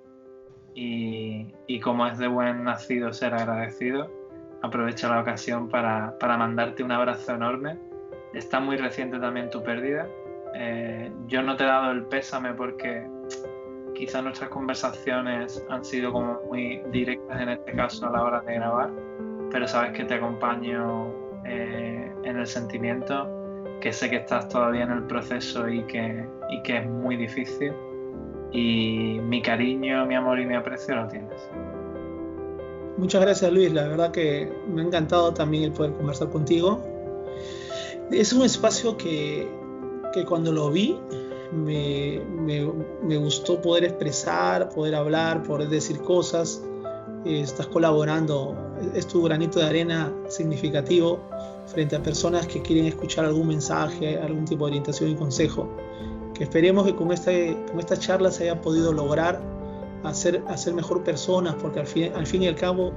y como es de buen nacido ser agradecido, aprovecho la ocasión para mandarte un abrazo enorme. Está muy reciente también tu pérdida. Yo no te he dado el pésame porque quizás nuestras conversaciones han sido como muy directas en este caso a la hora de grabar, pero sabes que te acompaño en el sentimiento, que sé que estás todavía en el proceso y que es muy difícil, y mi cariño, mi amor y mi aprecio lo tienes. Muchas gracias, Luis, la verdad que me ha encantado también el poder conversar contigo. Es un espacio que cuando lo vi me gustó poder expresar, poder hablar, poder decir cosas. Estás colaborando, es tu granito de arena significativo frente a personas que quieren escuchar algún mensaje, algún tipo de orientación y consejo, que esperemos que con esta charla se haya podido lograr hacer mejor personas, porque al fin y al cabo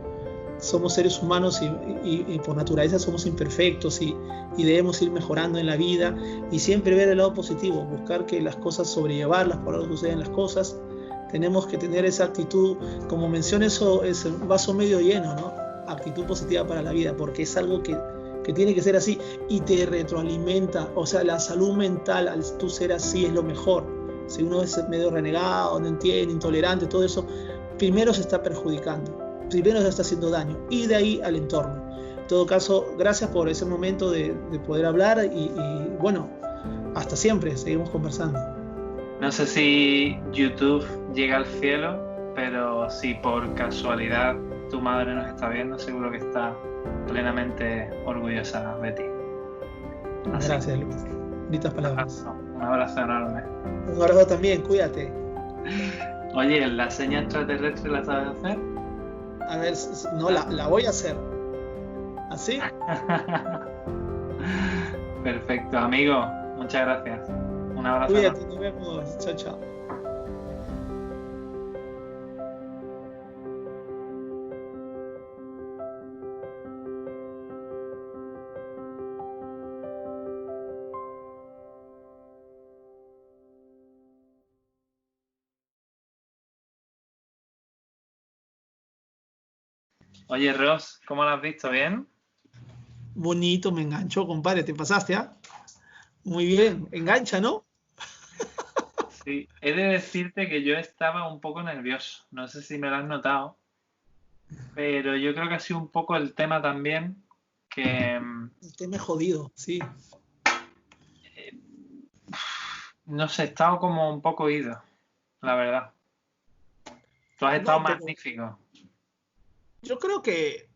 somos seres humanos y por naturaleza somos imperfectos y debemos ir mejorando en la vida y siempre ver el lado positivo, buscar que las cosas, sobrellevarlas, por algo suceden las cosas. Tenemos que tener esa actitud, como mencioné, eso es el vaso medio lleno, ¿no? Actitud positiva para la vida, porque es algo que tiene que ser así y te retroalimenta. O sea, la salud mental al tú ser así es lo mejor. Si uno es medio renegado, no entiende, intolerante, todo eso, primero se está perjudicando, primero se está haciendo daño, y de ahí al entorno. En todo caso, gracias por ese momento de poder hablar y bueno, hasta siempre, seguimos conversando. No sé si YouTube llega al cielo, pero si por casualidad tu madre nos está viendo, seguro que está plenamente orgullosa de ti. Así. Gracias, Luis. Bonitas palabras. Un abrazo enorme. Un abrazo también, cuídate. Oye, ¿la señal extraterrestre la sabes hacer? A ver, no, la voy a hacer. ¿Así? Perfecto, amigo. Muchas gracias. Un abrazo. Cuídate, nos vemos. Chao, chao. Oye, Ross, ¿cómo lo has visto? ¿Bien? Bonito, me enganchó, compadre. ¿Te pasaste, ah? Muy bien. Engancha, ¿no? Sí. He de decirte que yo estaba un poco nervioso. No sé si me lo has notado. Pero yo creo que ha sido un poco el tema también que... El tema es jodido, sí. No sé, he estado como un poco ido, la verdad. Tú has estado magnífico. Yo creo que...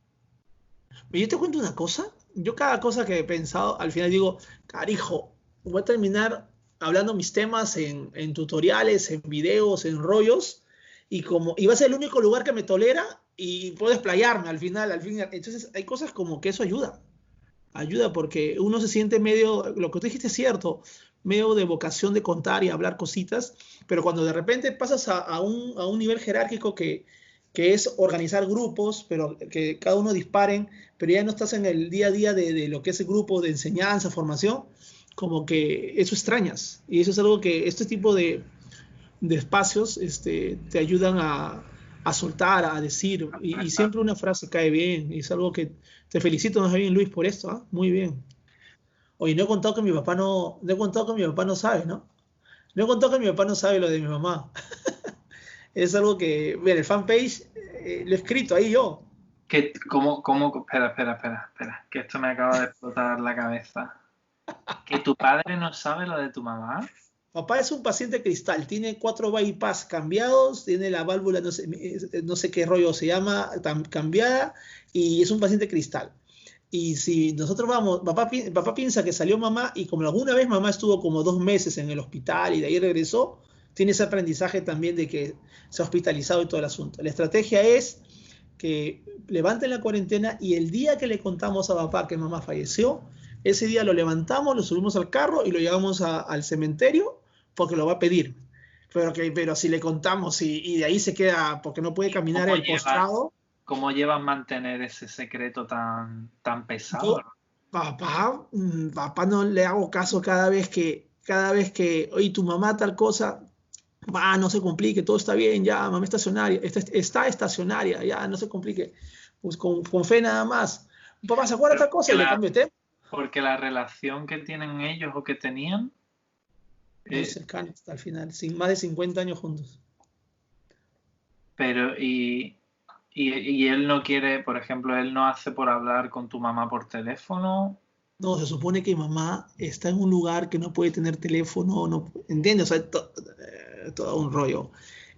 Yo te cuento una cosa. Yo cada cosa que he pensado, al final digo, carijo, voy a terminar hablando mis temas en tutoriales, en videos, en rollos, y va a ser el único lugar que me tolera y puedo explayarme al final. Entonces hay cosas como que eso ayuda porque uno se siente medio, lo que tú dijiste es cierto, medio de vocación de contar y hablar cositas, pero cuando de repente pasas a un nivel jerárquico que es organizar grupos, pero que cada uno disparen, pero ya no estás en el día a día de lo que es el grupo de enseñanza, formación, como que eso extrañas. Y eso es algo que este tipo de espacios te ayudan a soltar, a decir, y siempre una frase cae bien, y es algo que te felicito más bien, Luis, por esto, ¿eh? Muy bien. Oye, no he contado que mi papá no sabe, ¿no? No he contado que mi papá no sabe lo de mi mamá. Es algo que, mira, el fanpage lo he escrito ahí yo. ¿Cómo? Espera, que esto me acaba de explotar la cabeza. ¿Que tu padre no sabe lo de tu mamá? Papá es un paciente cristal, tiene 4 bypass cambiados, tiene la válvula, no sé qué rollo se llama, cambiada, y es un paciente cristal. Y si nosotros vamos, papá piensa que salió mamá, y como alguna vez mamá estuvo como 2 meses en el hospital y de ahí regresó, tiene ese aprendizaje también de que se ha hospitalizado y todo el asunto. La estrategia es que levanten la cuarentena y el día que le contamos a papá que mamá falleció, ese día lo levantamos, lo subimos al carro y lo llevamos al cementerio porque lo va a pedir. Pero si le contamos y de ahí se queda porque no puede caminar el postrado. ¿Cómo llevas mantener ese secreto tan pesado? Papá no le hago caso cada vez que, oye, tu mamá tal cosa, no se complique, todo está bien, ya, mamá estacionaria, está estacionaria, ya, no se complique, pues con fe nada más. Papá, ¿se acuerda tal cosa? Y le cambio de tema. Porque la relación que tienen ellos o que tenían... Muy cercana hasta el final, más de 50 años juntos. Pero, y él no quiere, por ejemplo, él no hace por hablar con tu mamá por teléfono... No, se supone que mamá está en un lugar que no puede tener teléfono, no, ¿entiendes? O sea, todo un rollo.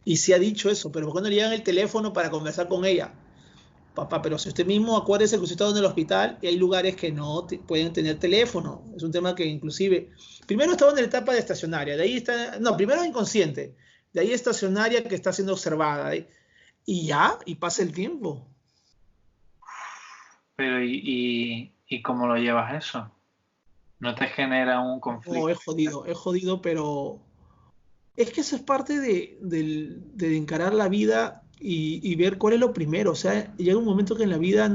Y se ha dicho eso, pero ¿por qué no le llevan el teléfono para conversar con ella? Papá, pero si usted mismo acuérdese que usted está en el hospital y hay lugares que no pueden tener teléfono. Es un tema que inclusive... Primero estaba en la etapa de estacionaria, de ahí está... No, primero inconsciente, de ahí estacionaria que está siendo observada. Y ya, y pasa el tiempo. Pero ¿y cómo lo llevas eso? ¿No te genera un conflicto? No, es jodido, pero es que eso es parte de encarar la vida y ver cuál es lo primero. O sea, llega un momento que en la vida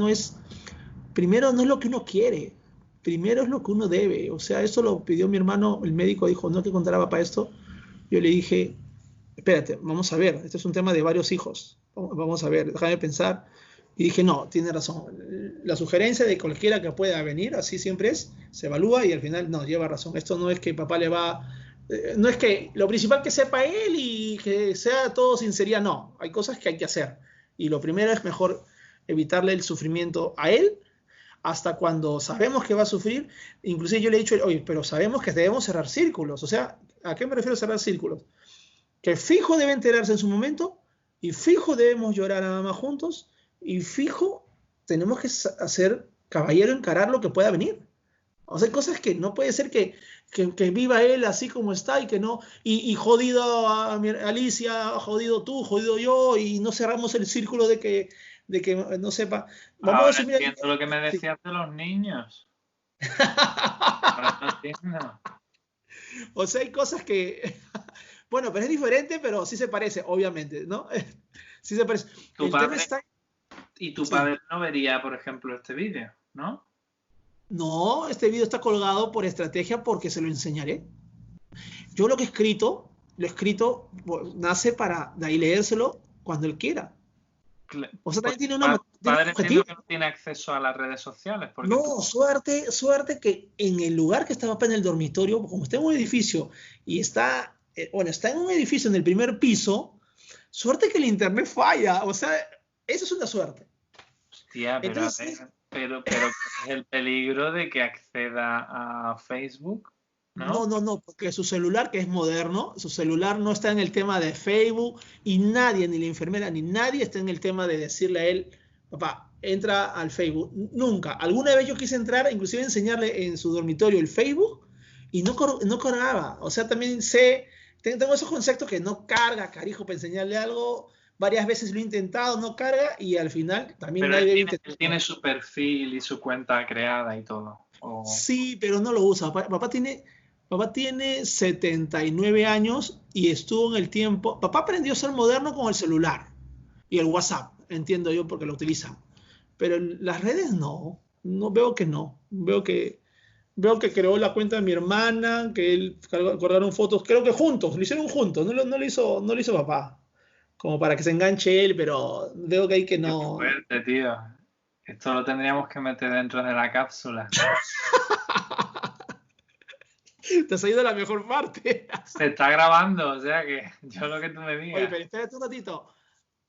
primero no es lo que uno quiere, primero es lo que uno debe. O sea, eso lo pidió mi hermano, el médico dijo, no hay que contar a papá esto. Yo le dije, espérate, vamos a ver, este es un tema de varios hijos. Vamos a ver, déjame pensar. Y dije, no, tiene razón. La sugerencia de cualquiera que pueda venir, así siempre es, se evalúa y al final, no, lleva razón. Esto no es que papá le va No es que lo principal que sepa él y que sea todo sinceridad, no. Hay cosas que hay que hacer. Y lo primero es mejor evitarle el sufrimiento a él hasta cuando sabemos que va a sufrir. Inclusive yo le he dicho, oye, pero sabemos que debemos cerrar círculos. O sea, ¿a qué me refiero cerrar círculos? Que fijo debe enterarse en su momento y fijo debemos llorar a mamá juntos y fijo tenemos que hacer caballero, encarar lo que pueda venir. O sea, hay cosas que no puede ser que viva él así como está y que no, y jodido a Alicia, jodido tú, jodido yo, y no cerramos el círculo de que no sepa. Vamos Ahora a asumir entiendo lo que me decías de los niños. Ahora lo entiendo. O sea, hay cosas que, bueno, pero es diferente, pero sí se parece, obviamente, ¿no? Sí se parece. Tu padre no vería, por ejemplo, este vídeo, ¿no? No, este video está colgado por estrategia porque se lo enseñaré. Yo lo he escrito, nace para de ahí leérselo cuando él quiera. O sea, también tiene un objetivo. Que no tiene acceso a las redes sociales. No, suerte que en el lugar que estaba en el dormitorio, como está en un edificio y está en un edificio en el primer piso, suerte que el internet falla. O sea, eso es una suerte. Hostia, pero entonces, pero es el peligro de que acceda a Facebook, ¿no? No, porque su celular, que es moderno, su celular no está en el tema de Facebook y nadie, ni la enfermera, ni nadie está en el tema de decirle a él, papá, entra al Facebook. Nunca. Alguna vez yo quise entrar, inclusive enseñarle en su dormitorio el Facebook y no cargaba. O sea, también tengo esos conceptos que no carga, carijo, para enseñarle algo. Varias veces lo he intentado, no carga y al final también pero él tiene su perfil y su cuenta creada y todo. Sí, pero no lo usa. Papá tiene 79 años y estuvo en el tiempo. Papá aprendió a ser moderno con el celular y el WhatsApp, entiendo yo, porque lo utiliza. Pero en las redes no veo que no. Veo que creó la cuenta de mi hermana, que él acordaron fotos, creo que juntos, lo hicieron juntos, no lo hizo papá. Como para que se enganche él, pero veo que hay que no. Qué fuerte, tío. Esto lo tendríamos que meter dentro de la cápsula. Te has ido la mejor parte. Se está grabando, o sea que yo lo que tú me digas. Oye, pero espérate un ratito.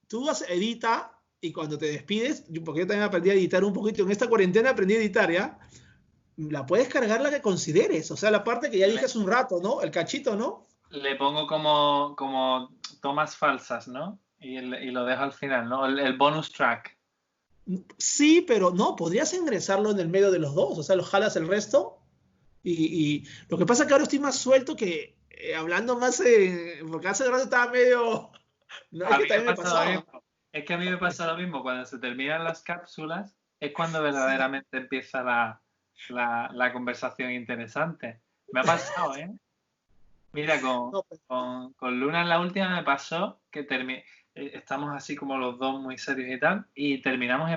Tú edita y cuando te despides, porque yo también aprendí a editar un poquito, en esta cuarentena aprendí a editar, ¿ya? La puedes cargar la que consideres, o sea, la parte que ya dije hace un rato, ¿no? El cachito, ¿no? Le pongo como tomas falsas, ¿no? Y lo dejo al final, ¿no? El bonus track. Sí, pero no, podrías ingresarlo en el medio de los dos, o sea, lo jalas el resto. Y lo que pasa es que ahora estoy más suelto que hablando más, porque hace rato estaba medio... No, es que también me pasaba. Es que a mí me pasa lo mismo, cuando se terminan las cápsulas, es cuando verdaderamente empieza la conversación interesante. Me ha pasado, ¿eh? Mira, con Luna en la última me pasó que estamos así como los dos muy serios y tal, y terminamos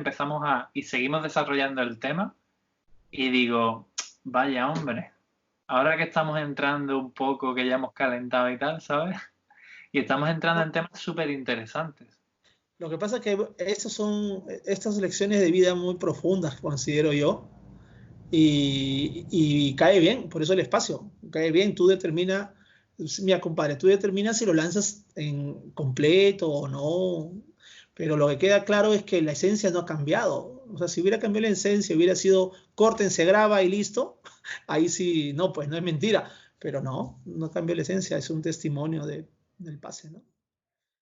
y seguimos desarrollando el tema, y digo, vaya hombre, ahora que estamos entrando un poco, que ya hemos calentado y tal, ¿sabes? Y estamos entrando en temas súper interesantes. Lo que pasa es que estas lecciones de vida muy profundas, considero yo, y cae bien, por eso el espacio, cae bien, tú determinas, mira compadre, tú determinas si lo lanzas en completo o no, pero lo que queda claro es que la esencia no ha cambiado. O sea, si hubiera cambiado la esencia, hubiera sido córtense, graba y listo, ahí sí, no, pues no es mentira, pero no cambió la esencia, es un testimonio del pase, ¿no?